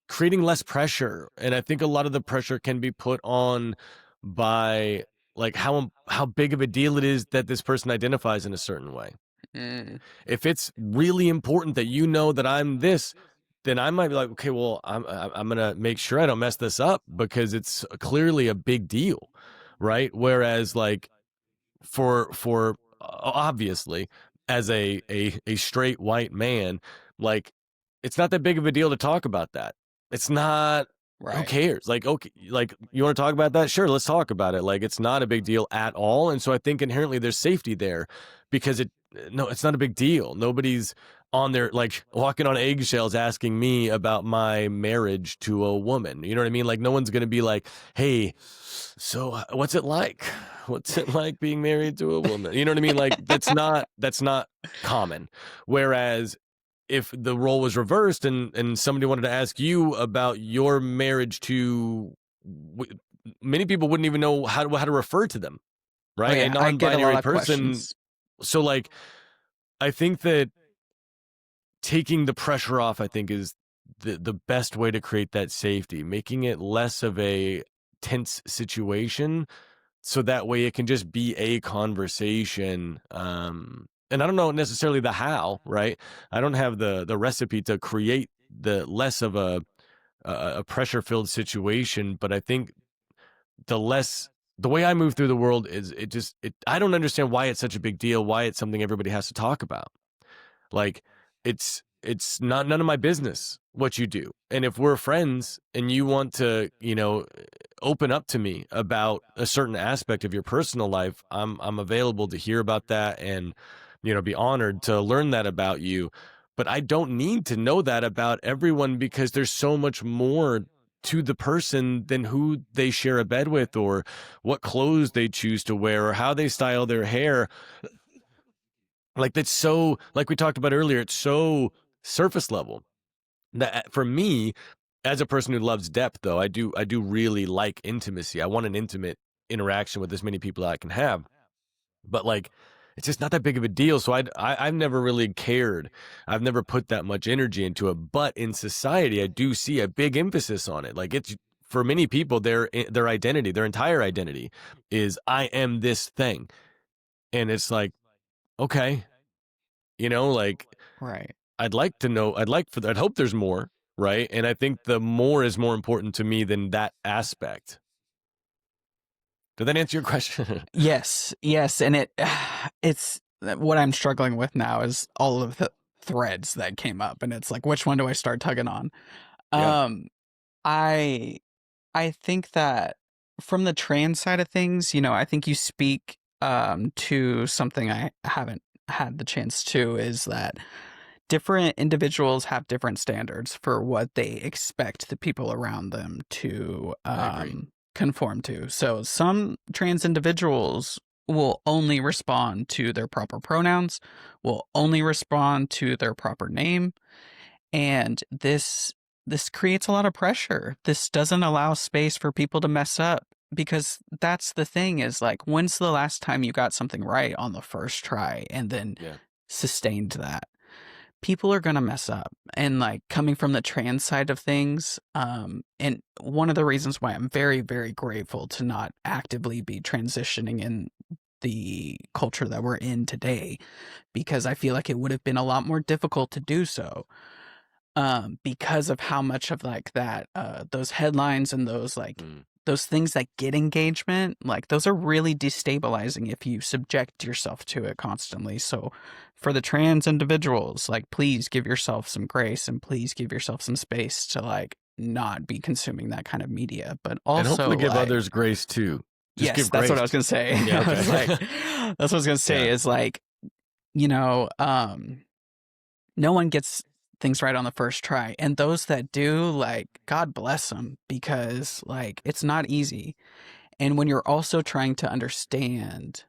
creating less pressure, and I think a lot of the pressure can be put on by like how big of a deal it is that this person identifies in a certain way. Mm, If it's really important that you know that I'm this, then I might be like, okay, well, I'm gonna make sure I don't mess this up because it's clearly a big deal, right? Whereas like for obviously as a straight white man, like it's not that big of a deal to talk about that. It's not. Who right. cares? Like, okay, like you want to talk about that? Sure, let's talk about it. Like, it's not a big deal at all. And so I think inherently there's safety there because no, it's not a big deal. Nobody's on there like walking on eggshells asking me about my marriage to a woman. You know what I mean? Like, no one's going to be like, hey, so what's it like? What's it like being married to a woman? You know what I mean? Like, that's not common. Whereas if the role was reversed and somebody wanted to ask you about your marriage to many people wouldn't even know how to refer to them, Oh right? A yeah, I get a lot non-binary of person. questions. So like I think that taking the pressure off, I think, is the best way to create that safety, making it less of a tense situation so that way it can just be a conversation. And I don't know necessarily the how, right? I don't have the recipe to create the less of a pressure filled situation, but I think the way I move through the world is I don't understand why it's such a big deal, why it's something everybody has to talk about. Like it's not none of my business what you do. And if we're friends and you want to, open up to me about a certain aspect of your personal life, I'm available to hear about that and be honored to learn that about you. But I don't need to know that about everyone because there's so much more to the person than who they share a bed with or what clothes they choose to wear or how they style their hair. Like that's so like we talked about earlier, it's so surface level. That for me, as a person who loves depth though, I do really like intimacy. I want an intimate interaction with as many people as I can have. But like it's just not that big of a deal. So I've never really cared. I've never put that much energy into it. But in society, I do see a big emphasis on it. Like it's for many people, their identity, their entire identity is I am this thing. And it's like, okay, like Right. I'd hope there's more, right? And I think the more is more important to me than that aspect. Did that answer your question? Yes, yes, and it's what I'm struggling with now is all of the threads that came up, and it's like, which one do I start tugging on? Yeah, Um, I I think that from the trans side of things, I think you speak to something I haven't had the chance to is that different individuals have different standards for what they expect the people around them to I agree. conform to. So some trans individuals will only respond to their proper pronouns, will only respond to their proper name, and this creates a lot of pressure. This doesn't allow space for people to mess up. because that's the thing is like, when's the last time you got something right on the first try and then Yeah. sustained that? People are going to mess up. And like coming from the trans side of things, and one of the reasons why I'm very, very grateful to not actively be transitioning in the culture that we're in today, because I feel like it would have been a lot more difficult to do so, because of how much of like that, those headlines and those like Mm. those things that get engagement, like those are really destabilizing if you subject yourself to it constantly. So for the trans individuals, like please give yourself some grace and please give yourself some space to like not be consuming that kind of media. But And also hopefully give like, others grace too. Just yes, give that's what I grace. was gonna say. Yeah. I was like, Okay. that's what I was gonna say Yeah. is like, you know, no one gets things right on the first try. And those that do, like, God bless them because, like, it's not easy. And when you're also trying to understand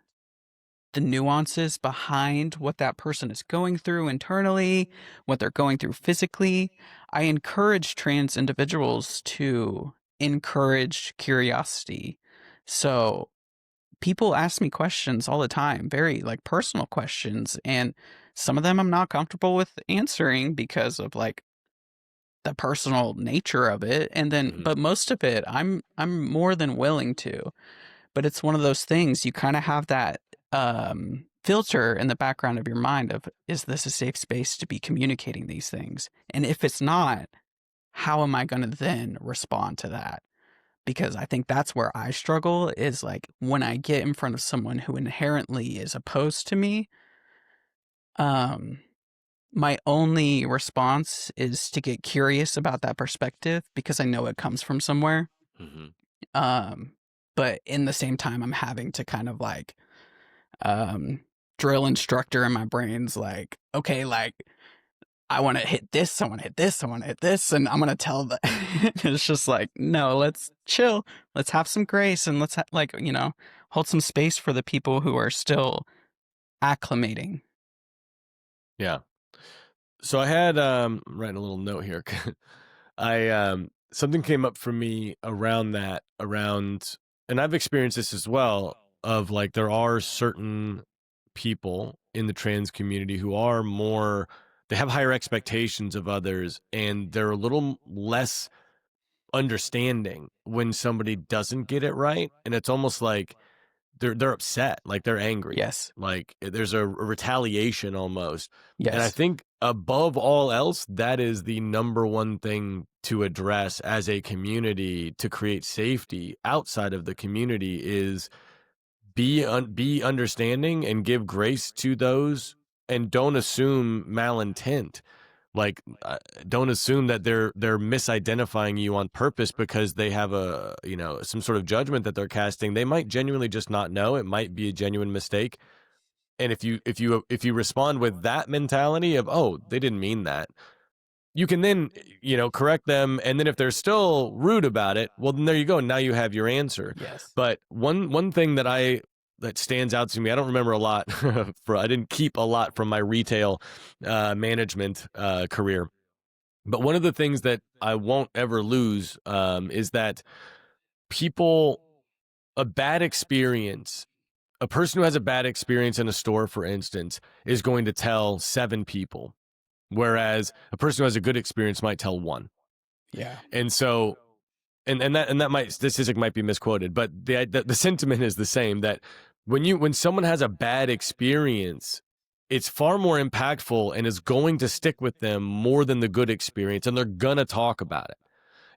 the nuances behind what that person is going through internally, what they're going through physically, I encourage trans individuals to encourage curiosity. So people ask me questions all the time, very like personal questions, and some of them I'm not comfortable with answering because of like the personal nature of it. And then Hmm. but most of it I'm more than willing to. But it's one of those things you kind of have that filter in the background of your mind of, is this a safe space to be communicating these things? And if it's not, how am I going to then respond to that? Because I think that's where I struggle is like when I get in front of someone who inherently is opposed to me, um, my only response is to get curious about that perspective because I know it comes from somewhere. Hmm. Um, but in the same time, I'm having to kind of like um, drill instructor in my brains, like, okay, like I want to hit this, I want to hit this, I want to hit this, and I'm gonna tell the. It's just like, no, let's chill, let's have some grace, and let's like hold some space for the people who are still acclimating. Yeah. So I had writing a little note here. I something came up for me around that around, and I've experienced this as well, of like there are certain people in the trans community who are more, they have higher expectations of others and they're a little less understanding when somebody doesn't get it right, and it's almost like they're upset, like they're angry, Yes, like there's a retaliation almost. And I yes, think above all else, that is the number one thing to address as a community to create safety outside of the community is be understanding and give grace to those, and don't assume malintent. Like, don't assume that they're misidentifying you on purpose because they have a, some sort of judgment that they're casting. They might genuinely just not know. It might be a genuine mistake. And if you respond with that mentality of, oh, they didn't mean that, you can then, correct them. And then if they're still rude about it, well, then there you go. Now you have your answer. yes. But one thing that stands out to me, I don't remember a lot. I didn't keep a lot from my retail management career. But one of the things that I won't ever lose is that people, a bad experience, a person who has a bad experience in a store, for instance, is going to tell 7 people, whereas a person who has a good experience might tell one. Yeah. And so, and that might, statistic might be misquoted, but the sentiment is the same, that when someone has a bad experience, it's far more impactful and is going to stick with them more than the good experience, and they're gonna talk about it.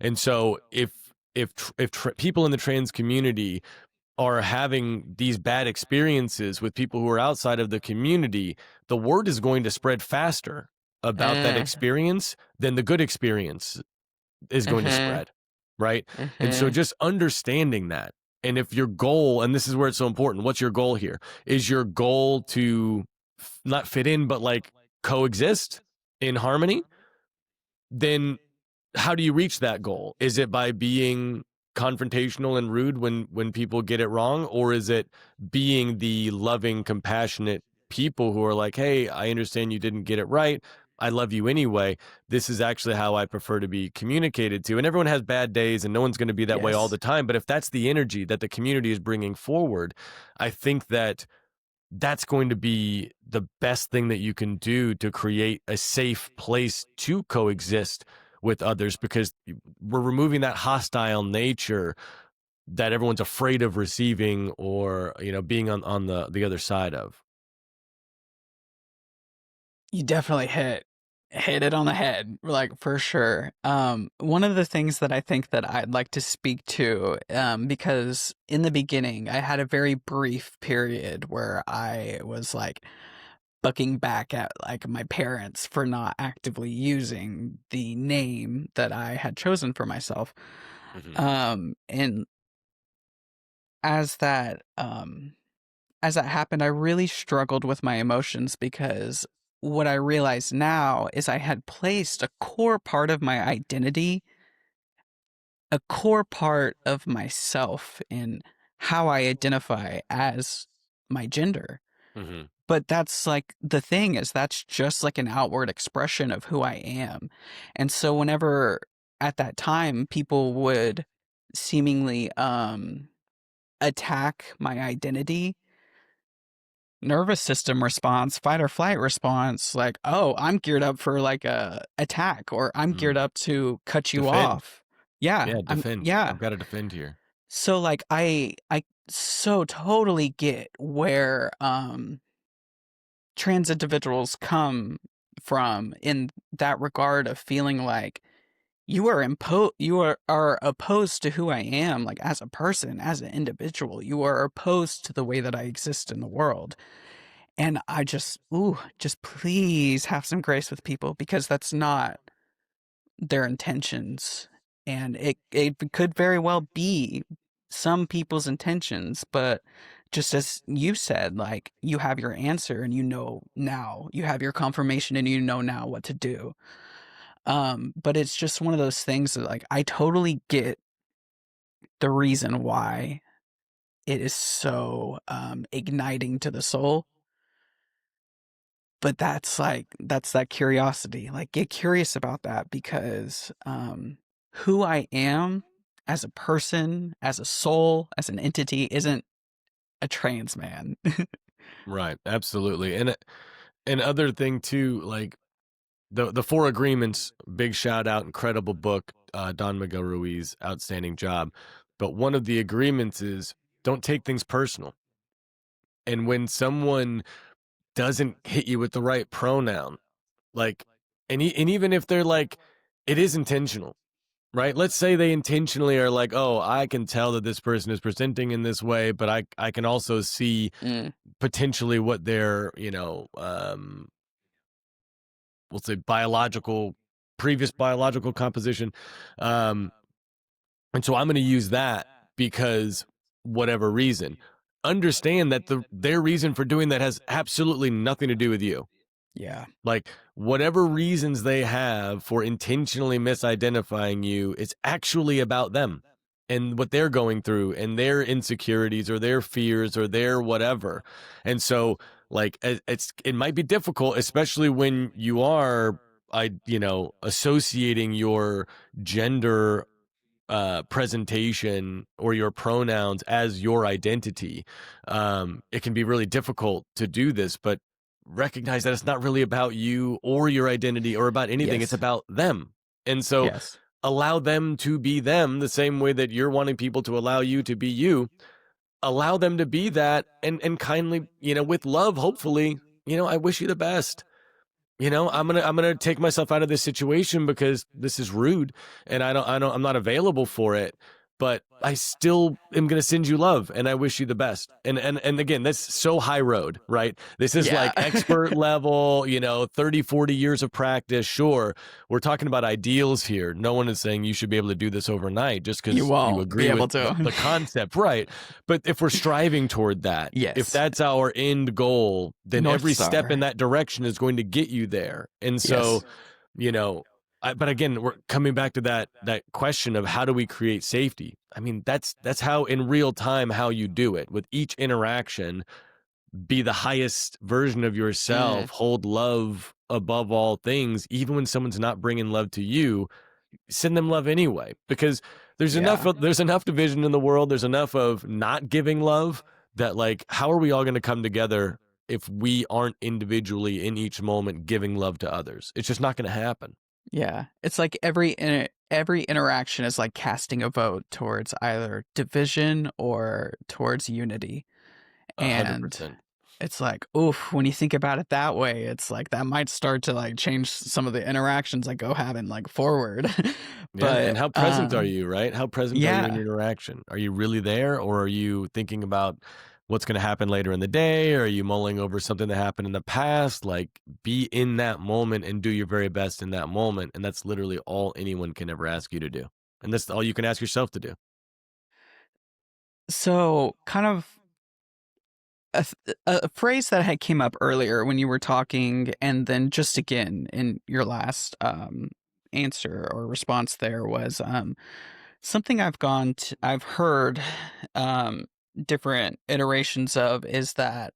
And so if people in the trans community are having these bad experiences with people who are outside of the community, the word is going to spread faster about that Uh, experience than the good experience is going to uh-huh, spread, right? And so uh-huh. just understanding that. And if your goal, and this is where it's so important, what's your goal here? Is your goal to not fit in, but like coexist in harmony? Then how do you reach that goal? Is it by being confrontational and rude when people get it wrong, or is it being the loving, compassionate people who are like, hey, I understand you didn't get it right, I love you anyway. This is actually how I prefer to be communicated to. And everyone has bad days and no one's going to be that way all Yes. the time. But if that's the energy that the community is bringing forward, I think that that's going to be the best thing that you can do to create a safe place to coexist with others, because we're removing that hostile nature that everyone's afraid of receiving, or being on the other side of. You definitely hit it on the head, like, for sure. One of the things that I think that I'd like to speak to, because in the beginning, I had a very brief period where I was, like, bucking back at, like, my parents for not actively using the name that I had chosen for myself. Hmm. And as that, as that happened, I really struggled with my emotions because what I realize now is I had placed a core part of my identity, a core part of myself in how I identify as my gender. Hmm. But that's like the thing is that's just like an outward expression of who I am. And so whenever at that time people would seemingly attack my identity, nervous system response, fight or flight response, like, oh, I'm geared up for like a attack, or I'm geared Mm. up to cut you Defend. off. Yeah, Yeah, I'm defend. yeah. I've got to defend here. So like I so totally get where trans individuals come from in that regard of feeling like you are opposed to who I am, like as a person, as an individual. You are opposed to the way that I exist in the world. And I just, ooh, just please have some grace with people because that's not their intentions. And it could very well be some people's intentions, but just as you said, like you have your answer and you know now, you have your confirmation and you know now what to do. But it's just one of those things that like I totally get the reason why it is so igniting to the soul. But that's like that's that curiosity. Like get curious about that because who I am as a person, as a soul, as an entity isn't a trans man. Right. Absolutely. And other thing too, like the Four Agreements, big shout out, incredible book, Don Miguel Ruiz, outstanding job. But one of the agreements is don't take things personal. And when someone doesn't hit you with the right pronoun, like, and even if they're like, it is intentional, right? Let's say they intentionally are like, oh, I can tell that this person is presenting in this way, but I can also see Mm, potentially what their, we'll say previous biological composition. Um, and so I'm going to use that because whatever reason. Understand that their reason for doing that has absolutely nothing to do with you. yeah. Like, whatever reasons they have for intentionally misidentifying you, it's actually about them and what they're going through and their insecurities or their fears or their whatever. And so, like, it might be difficult, especially when you are, associating your gender presentation or your pronouns as your identity. It can be really difficult to do this, but recognize that it's not really about you or your identity or about anything. It's Yes. about them. And so Yes. allow them to be them the same way that you're wanting people to allow you to be you. Allow them to be that, and kindly, with love, hopefully, I wish you the best. I'm gonna take myself out of this situation because this is rude, and I'm not available for it. But I still am gonna send you love, and I wish you the best. And again, that's so high road, right? This is Yeah. like expert level, 30, 40 years of practice. Sure, we're talking about ideals here. No one is saying you should be able to do this overnight just You because you won't be agree with able the, to. the concept, right? But if we're striving toward that, if Yes. that's our end goal, then North every step in Star. that direction is going to get you there. And so, Yes. you know, but again, we're coming back to that question of how do we create safety? I mean, that's how in real time how you do it with each interaction. Be the highest version of Mm, yourself. Hold love above all things, even when someone's not bringing love to you, send them love anyway, because Yeah. there's enough division in the world, there's enough of not giving love, that like, how are we all going to come together if we aren't individually in each moment giving love to others? It's just not going to happen. Yeah. It's like every interaction is like casting a vote towards either division or towards unity. And 100%. it's like, oof, when you think about it that way, it's like that might start to like change some of the interactions I go having like forward. Yeah, and But how present are you, right? How present are you in yeah. your interaction? Are you really there, or are you thinking about what's going to happen later in the day? Or are you mulling over something that happened in the past? Like, be in that moment and do your very best in that moment, and that's literally all anyone can ever ask you to do. And that's all you can ask yourself to do. So kind of a phrase that had came up earlier when you were talking, and then just again in your last answer or response there was something I've heard um, different iterations of is that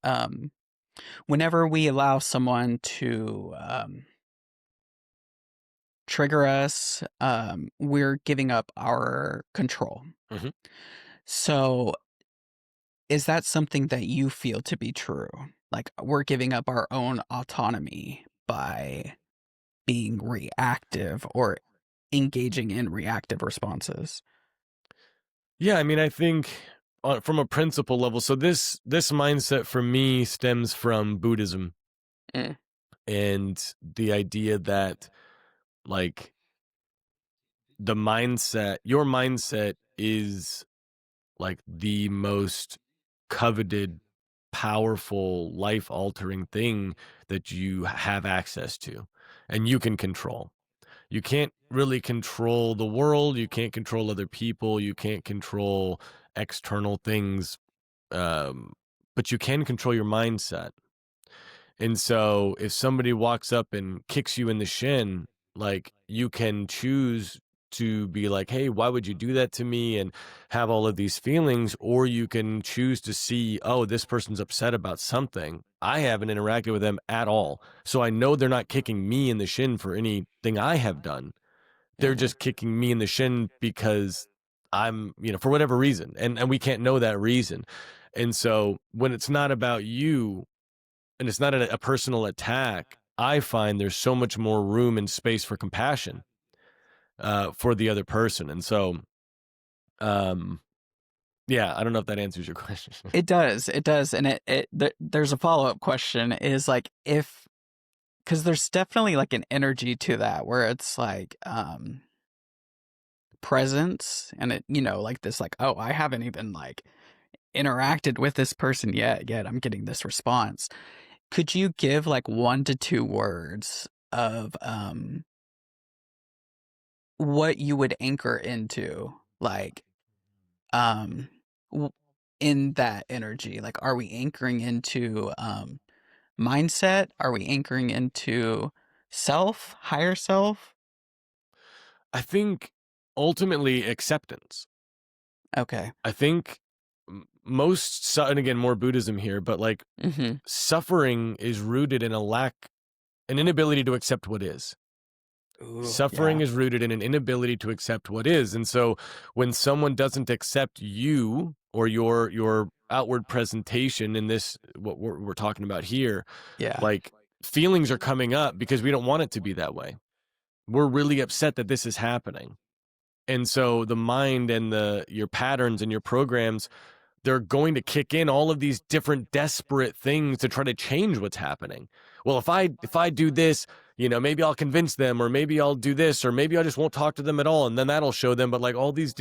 whenever we allow someone to trigger us, we're giving up our control. Mhm. So is that something that you feel to be true? Like we're giving up our own autonomy by being reactive or engaging in reactive responses? Yeah, I mean, I think from a principle level, so this mindset for me stems from Buddhism, Mm, and the idea that like your mindset is like the most coveted, powerful, life altering thing that you have access to and you can control. You can't really control the world. You can't control other people. You can't control external things. But you can control your mindset. And so if somebody walks up and kicks you in the shin, like you can choose to be like, hey, why would you do that to me? And have all of these feelings, or you can choose to see, oh, this person's upset about something. I haven't interacted with them at all. So I know they're not kicking me in the shin for anything I have done. They're mhm. just kicking me in the shin because I'm, for whatever reason. And we can't know that reason. And so when it's not about you, and it's not a personal attack, I find there's so much more room and space for compassion for the other person. And so, um, yeah, I don't know if that answers your question. It does, and there's a follow up question is like if because there's definitely like an energy to that where it's like presence and it like this like oh I haven't even like interacted with this person yet I'm getting this response. Could you give like 1 to 2 words of what you would anchor into like um w- in that energy? Like are we anchoring into mindset? Are we anchoring into self, higher self? I think ultimately acceptance. Okay. I think and again, more Buddhism here, but like Mhm. suffering is rooted in an inability to accept what is. Ooh, Suffering yeah. is rooted in an inability to accept what is. And so when someone doesn't accept you or your outward presentation in this what we're talking about here, Yeah. like feelings are coming up because we don't want it to be that way. We're really upset that this is happening. And so the mind and the your patterns and your programs, they're going to kick in all of these different desperate things to try to change what's happening. Well, if I do this, maybe I'll convince them, or maybe I'll do this, or maybe I just won't talk to them at all, and then that'll show them. But like all these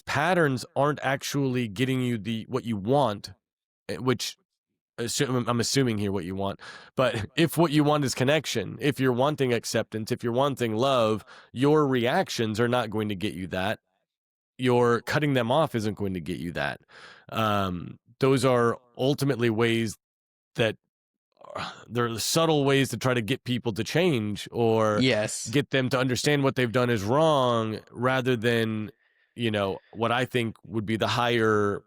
patterns aren't actually getting you the what you want, which I'm assuming here what you want. But if what you want is connection, if you're wanting acceptance, if you're wanting love, your reactions are not going to get you that. Your cutting them off isn't going to get you that. Those are ultimately ways that they're subtle ways to try to get people to change or Yes. get them to understand what they've done is wrong, rather than what I think would be the higher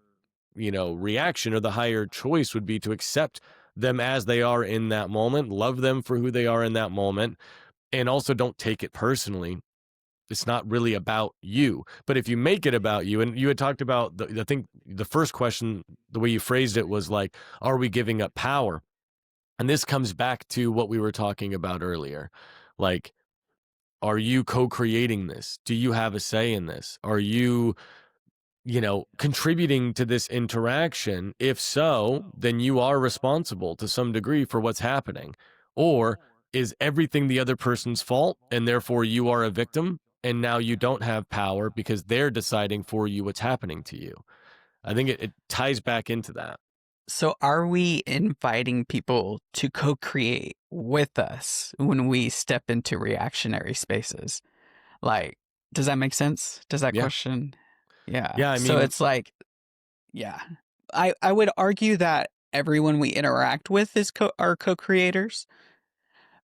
reaction, or the higher choice would be to accept them as they are in that moment, love them for who they are in that moment, and also don't take it personally. It's not really about you. But if you make it about you, and you had talked about, I think the first question, the way you phrased it was like, are we giving up power? And this comes back to what we were talking about earlier. Like, are you co-creating this? Do you have a say in this? Are you, contributing to this interaction? If so, then you are responsible to some degree for what's happening. Or is everything the other person's fault and therefore you are a victim and now you don't have power because they're deciding for you what's happening to you? I think it ties back into that. So are we inviting people to co-create with us when we step into reactionary spaces? Like, does that make sense? Does that Yeah. question? Yeah. Yeah. I So mean, it's like, yeah. I would argue that everyone we interact with is are co-creators,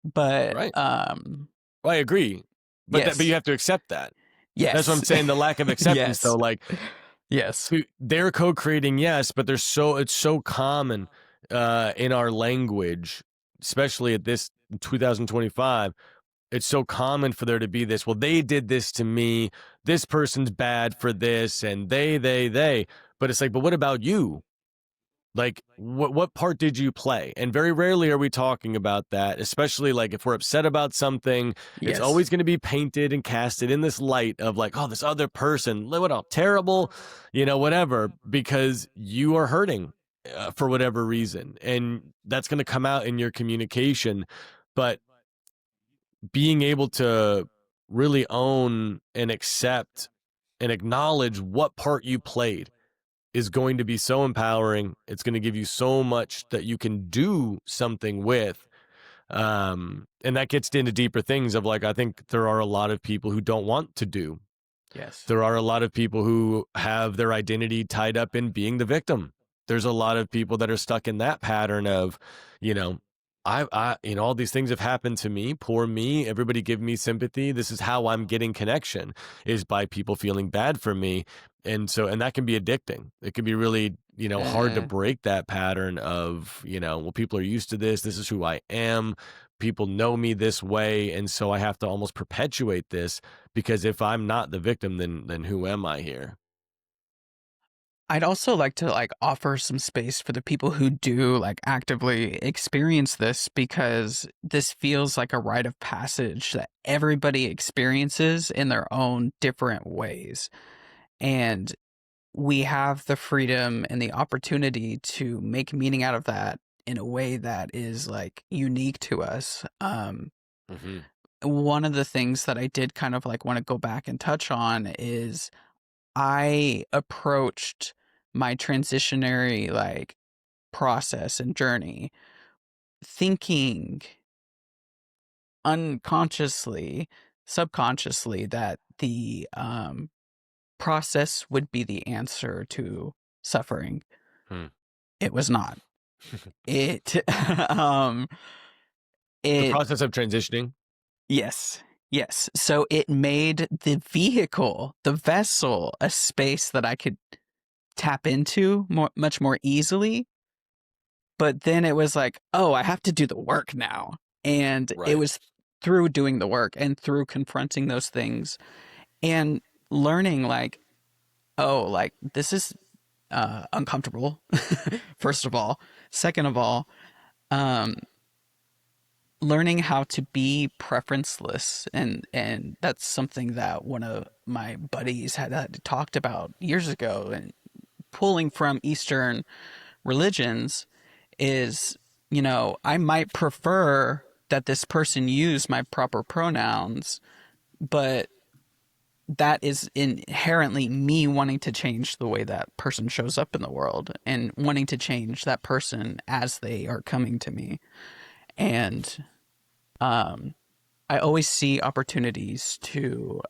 but right. Well, I agree. But you yes. have to accept that. That's what I'm Yes. saying. The lack of acceptance, though, Yes. like, Yes. they're co-creating, yes, but it's so common in our language, especially at this 2025. It's so common for there to be this, well, they did this to me, this person's bad for this, and they, but it's like, but what about you? Like, what part did you play? And very rarely are we talking about that, especially like if we're upset about something, it's Yes. always going to be painted and casted in this light of like, oh, this other person, look how terrible, whatever, because you are hurting for whatever reason. And that's going to come out in your communication. But being able to really own and accept and acknowledge what part you played is going to be so empowering. It's going to give you so much that you can do something with. And that gets into deeper things of like, I think there are a lot of people who don't want to do. Yes. There are a lot of people who have their identity tied up in being the victim. There's a lot of people that are stuck in that pattern of, you know, all these things have happened to me, poor me, everybody give me sympathy. This is how I'm getting connection, is by people feeling bad for me. And that can be addicting. It can be really, hard to Uh, break that pattern of, well, people are used to this. This is who I am. People know me this way. And so I have to almost perpetuate this, because if I'm not the victim, then who am I here? I'd also like to offer some space for the people who do actively experience this, because this feels like a rite of passage that everybody experiences in their own different ways. And we have the freedom and the opportunity to make meaning out of that in a way that is unique to us. Hmm. One of the things that I did kind of want to go back and touch on is I approached my transitionary process and journey thinking unconsciously, subconsciously, that the process would be the answer to suffering. Hmm. It was not. It um The it process of transitioning. yes. Yes. So it made the vehicle, the vessel, a space that I could tap into much more easily. But then it was like, oh, I have to do the work now. And it Right. was through doing the work and through confronting those things and learning oh, this is uncomfortable. First of all, second of all, um, learning how to be preferenceless, and that's something that one of my buddies had talked about years ago, and pulling from Eastern religions is, I might prefer that this person use my proper pronouns, but that is inherently me wanting to change the way that person shows up in the world and wanting to change that person as they are coming to me. And I always see opportunities to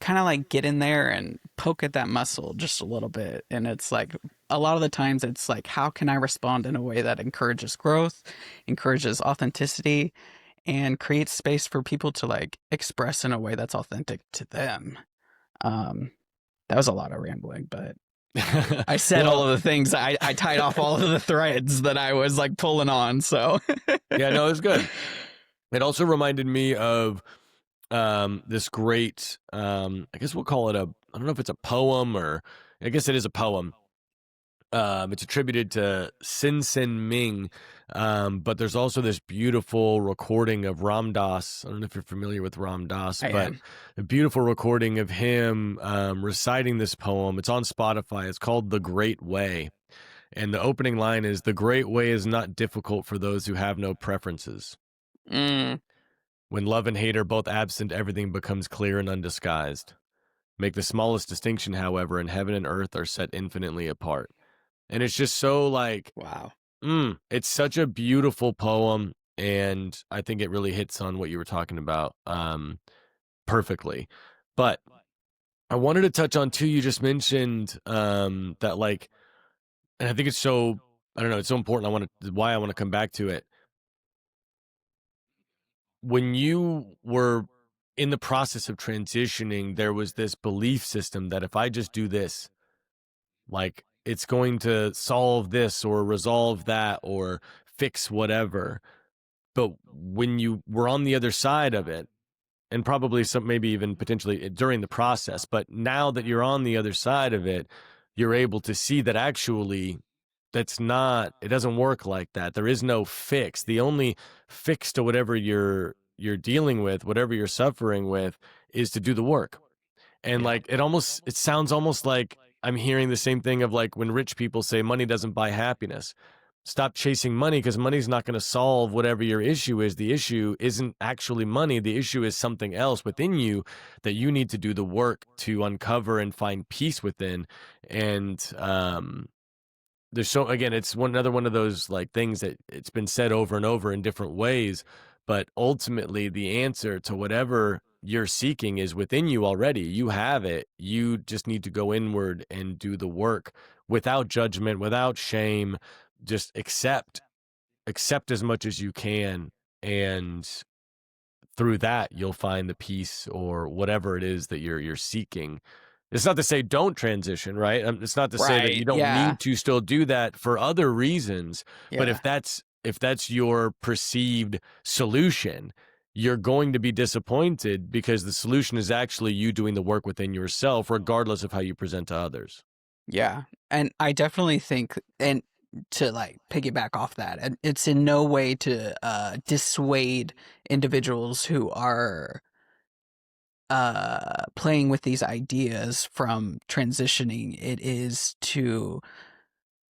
kind of get in there and poke at that muscle just a little bit. And it's a lot of the times it's how can I respond in a way that encourages growth, encourages authenticity, and creates space for people to express in a way that's authentic to them. Um, that was a lot of rambling, but I said all Well, of the things. I tied off all of the threads that I was like pulling on. So yeah, no, it's good. It also reminded me of this great, I guess we'll call it I don't know if it's a poem, or I guess it is a poem. It's attributed to Sin Sin Ming, but there's also this beautiful recording of Ram Dass. I don't know if you're familiar with Ram Dass, I but am. a beautiful recording of him reciting this poem. It's on Spotify. It's called The Great Way. And the opening line is, "The great way is not difficult for those who have no preferences. Mm, When love and hate are both absent, everything becomes clear and undisguised. Make the smallest distinction, however, and heaven and earth are set infinitely apart." And it's just so like, wow. it's such a beautiful poem. And I think it really hits on what you were talking about perfectly. But I wanted to touch on too, you just mentioned that like, and I think it's so, I don't know, it's so important. Why I want to come back to it. When you were in the process of transitioning, there was this belief system that if I just do this, like it's going to solve this or resolve that or fix whatever. But when you were on the other side of it, and probably some, maybe even potentially during the process, but now that you're on the other side of it, you're able to see that actually it doesn't work like that. There is no fix. The only fix to whatever you're dealing with, whatever you're suffering with, is to do the work. And Yeah. like it sounds almost like I'm hearing the same thing of like when rich people say money doesn't buy happiness. Stop chasing money, because money's not going to solve whatever your issue is. The issue isn't actually money. The issue is something else within you that you need to do the work to uncover and find peace within. And there's so, again, it's another one of those like things that it's been said over and over in different ways, but ultimately the answer to whatever you're seeking is within you already. You have it. You just need to go inward and do the work without judgment, without shame. Just accept as much as you can, and through that you'll find the peace or whatever it is that you're seeking. It's not to say don't transition, right? It's not to say that you Right. don't Yeah. need to still do that for other reasons. But Yeah. if that's your perceived solution, you're going to be disappointed, because the solution is actually you doing the work within yourself, regardless of how you present to others. Yeah. And I definitely think, and to like piggyback off that, and it's in no way to dissuade individuals who are playing with these ideas from transitioning. It is to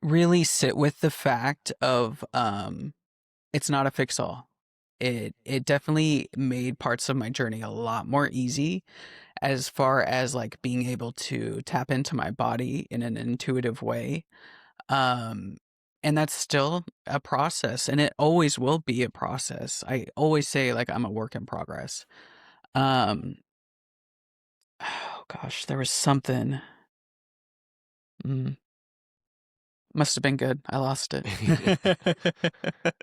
really sit with the fact of it's not a fix all. It definitely made parts of my journey a lot more easy, as far as like being able to tap into my body in an intuitive way. Um, and that's still a process, and it always will be a process. I always say like I'm a work in progress. Um, oh gosh, there was something. Mm, must have been good. I lost it.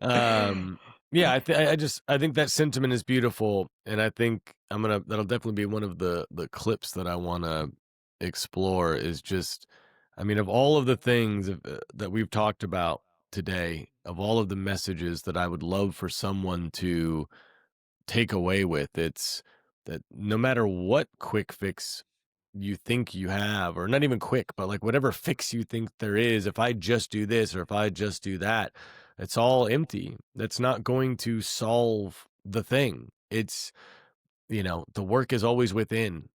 um yeah, I think that sentiment is beautiful, and I think that'll definitely be one of the clips that I want to explore. Is just, I mean, of all of the things that we've talked about today, of all of the messages that I would love for someone to take away with, it's that no matter what quick fix you think you have, or not even quick, but like whatever fix you think there is, if I just do this or if I just do that, it's all empty. That's not going to solve the thing. It's, the work is always within,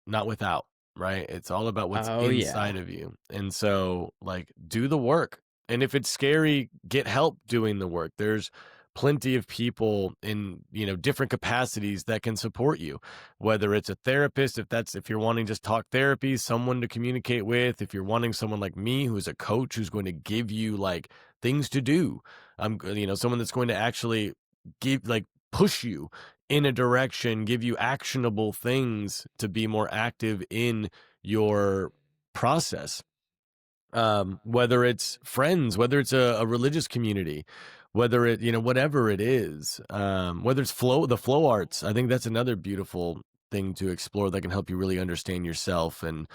not without, right? It's all about what's Oh yeah. inside of you. And so, like, do the work. And if it's scary, get help doing the work. There's plenty of people in, different capacities that can support you, whether it's a therapist, if you're wanting just talk therapy, someone to communicate with, if you're wanting someone like me who's a coach who's going to give you like things to do. Someone that's going to actually push you in a direction, give you actionable things to be more active in your process. Whether it's friends, whether it's a religious community, whether it, whatever it is, whether it's the flow arts. I think that's another beautiful thing to explore that can help you really understand yourself. And,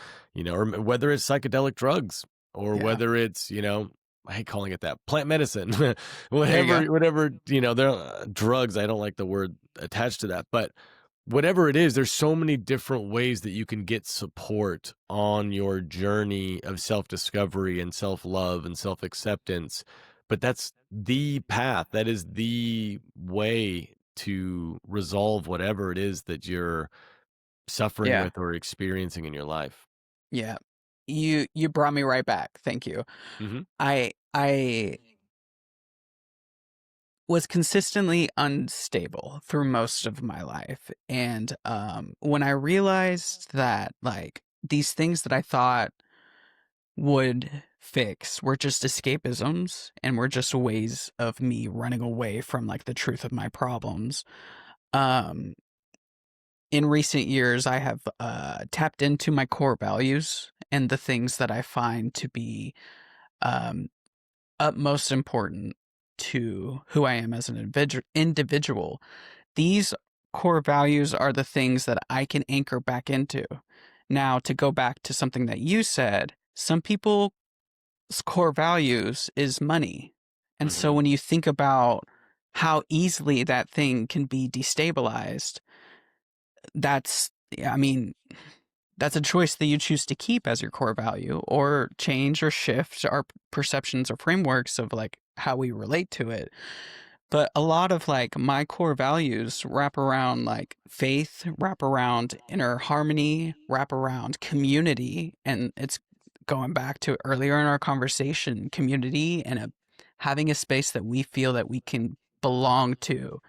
or whether it's psychedelic drugs or Yeah. whether it's, I hate calling it that, plant medicine, There you go. whatever, there are drugs. I don't like the word attached to that, but whatever it is, there's so many different ways that you can get support on your journey of self-discovery and self-love and self-acceptance. But that's the path. That is the way to resolve whatever it is that you're suffering Yeah. with or experiencing in your life. Yeah. You brought me right back. Thank you. Hmm. I was consistently unstable through most of my life. And when I realized that like these things that I thought would fix were just escapisms and were just ways of me running away from like the truth of my problems. Um in recent years I have tapped into my core values and the things that I find to be um utmost important to who I am as an individual. These core values are the things that I can anchor back into. Now, to go back to something that you said, some people's core values is money. And so Hmm. when you think about how easily that thing can be destabilized, that's, I mean, that's a choice that you choose to keep as your core value or change or shift our perceptions or frameworks of like how we relate to it. But a lot of like my core values wrap around like faith, wrap around inner harmony, wrap around community. And it's going back to earlier in our conversation, community and having a space that we feel that we can belong to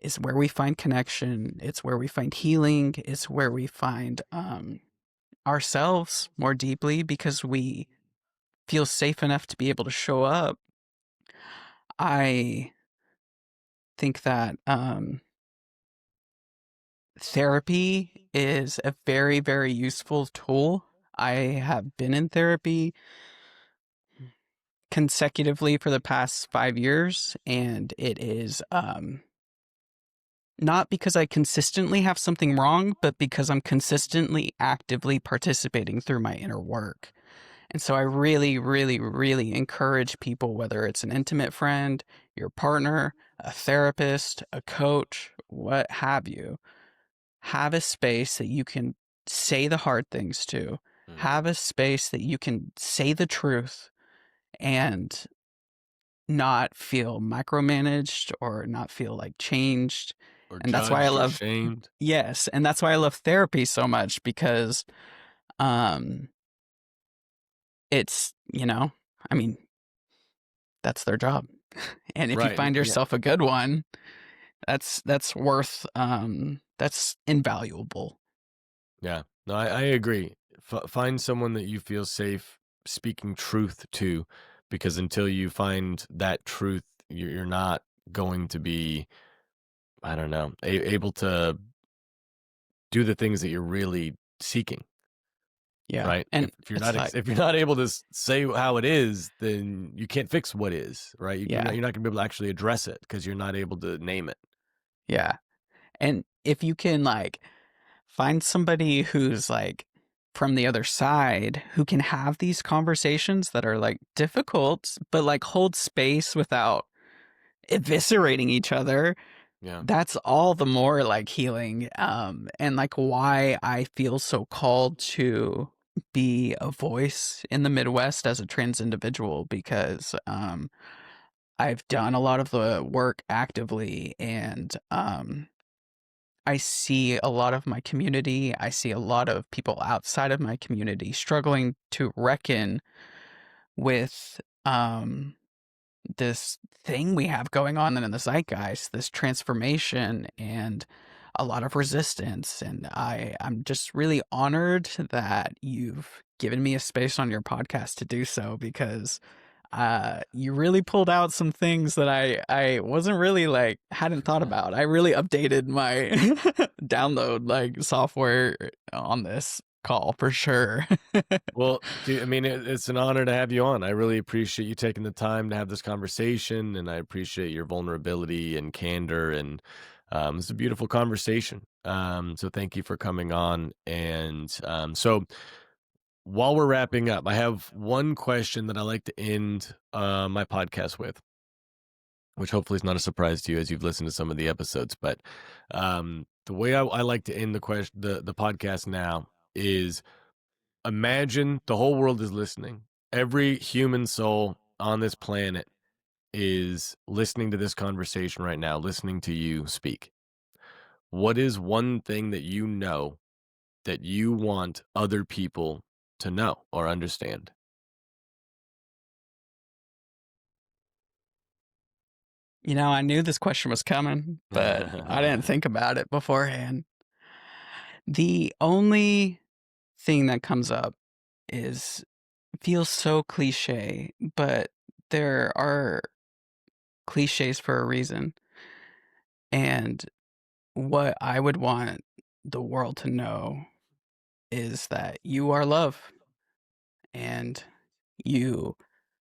is where we find connection. It's where we find healing. It's where we find ourselves more deeply because we feel safe enough to be able to show up. I think that therapy is a very, very useful tool. I have been in therapy consecutively for the past 5 years, and it is not because I consistently have something wrong, but because I'm consistently actively participating through my inner work. And so I really, really, really encourage people, whether it's an intimate friend, your partner, a therapist, a coach, what have you, have a space that you can say the hard things to, Hmm. have a space that you can say the truth and not feel micromanaged or not feel like changed. Or And that's why I judged or love, shamed. yes, and that's why I love therapy so much because um it's, I mean, that's their job. And if you Right. find Yeah. yourself a good one, that's worth that's invaluable. Yeah, no, I agree. Find someone that you feel safe speaking truth to, because until you find that truth, you're not going to be, I don't know, able to do the things that you're really seeking, Yeah. right? And If you're it's not like, if you're not able to say how it is, then you can't fix what is, right? yeah. You're not going to be able to actually address it because you're not able to name it. Yeah. And if you can like find somebody who's like from the other side who can have these conversations that are like difficult but like hold space without eviscerating each other, Yeah. that's all the more like healing. And like why I feel so called to be a voice in the Midwest as a trans individual because I've done a lot of the work actively and I see a lot of my community. I see a lot of people outside of my community struggling to reckon with this thing we have going on in the zeitgeist, this transformation and a lot of resistance. And I'm just really honored that you've given me a space on your podcast to do so because you really pulled out some things that I wasn't really like hadn't thought about. I really updated my download like software on this call for sure. Well, dude, I mean, it's an honor to have you on. I really appreciate you taking the time to have this conversation, and I appreciate your vulnerability and candor. And it's a beautiful conversation. So thank you for coming on. And so while we're wrapping up, I have one question that I like to end my podcast with, which hopefully is not a surprise to you as you've listened to some of the episodes. But the way I like to end the podcast now is, imagine the whole world is listening. Every human soul on this planet is listening to this conversation right now, listening to you speak. What is one thing that you know that you want other people to know or understand? You know, I knew this question was coming, but I didn't think about it beforehand. The only thing that comes up is feels so cliche, but there are cliches for a reason. And what I would want the world to know is that you are love and you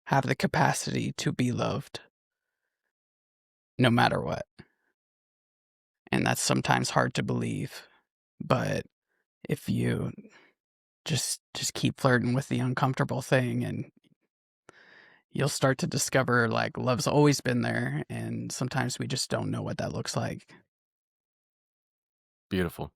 have the capacity to be loved no matter what. And that's sometimes hard to believe, but if you just keep flirting with the uncomfortable thing, and you'll start to discover like love's always been there, and sometimes we just don't know what that looks like. Beautiful.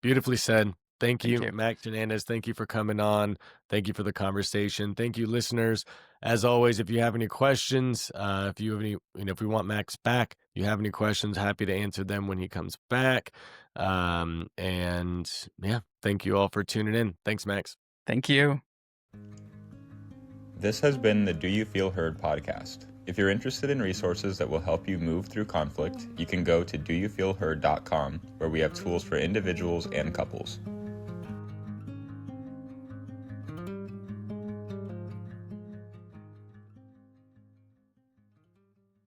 Beautifully said. Thank Thank you, you. Max Hernandez. Thank you for coming on. Thank you for the conversation. Thank you, listeners. As always, if you have any questions, if you have any, if we want Max back, you have any questions, happy to answer them when he comes back. And yeah, thank you all for tuning in. Thanks, Max. Thank you. This has been the Do You Feel Heard podcast. If you're interested in resources that will help you move through conflict, you can go to doyoufeelheard.com, where we have tools for individuals and couples.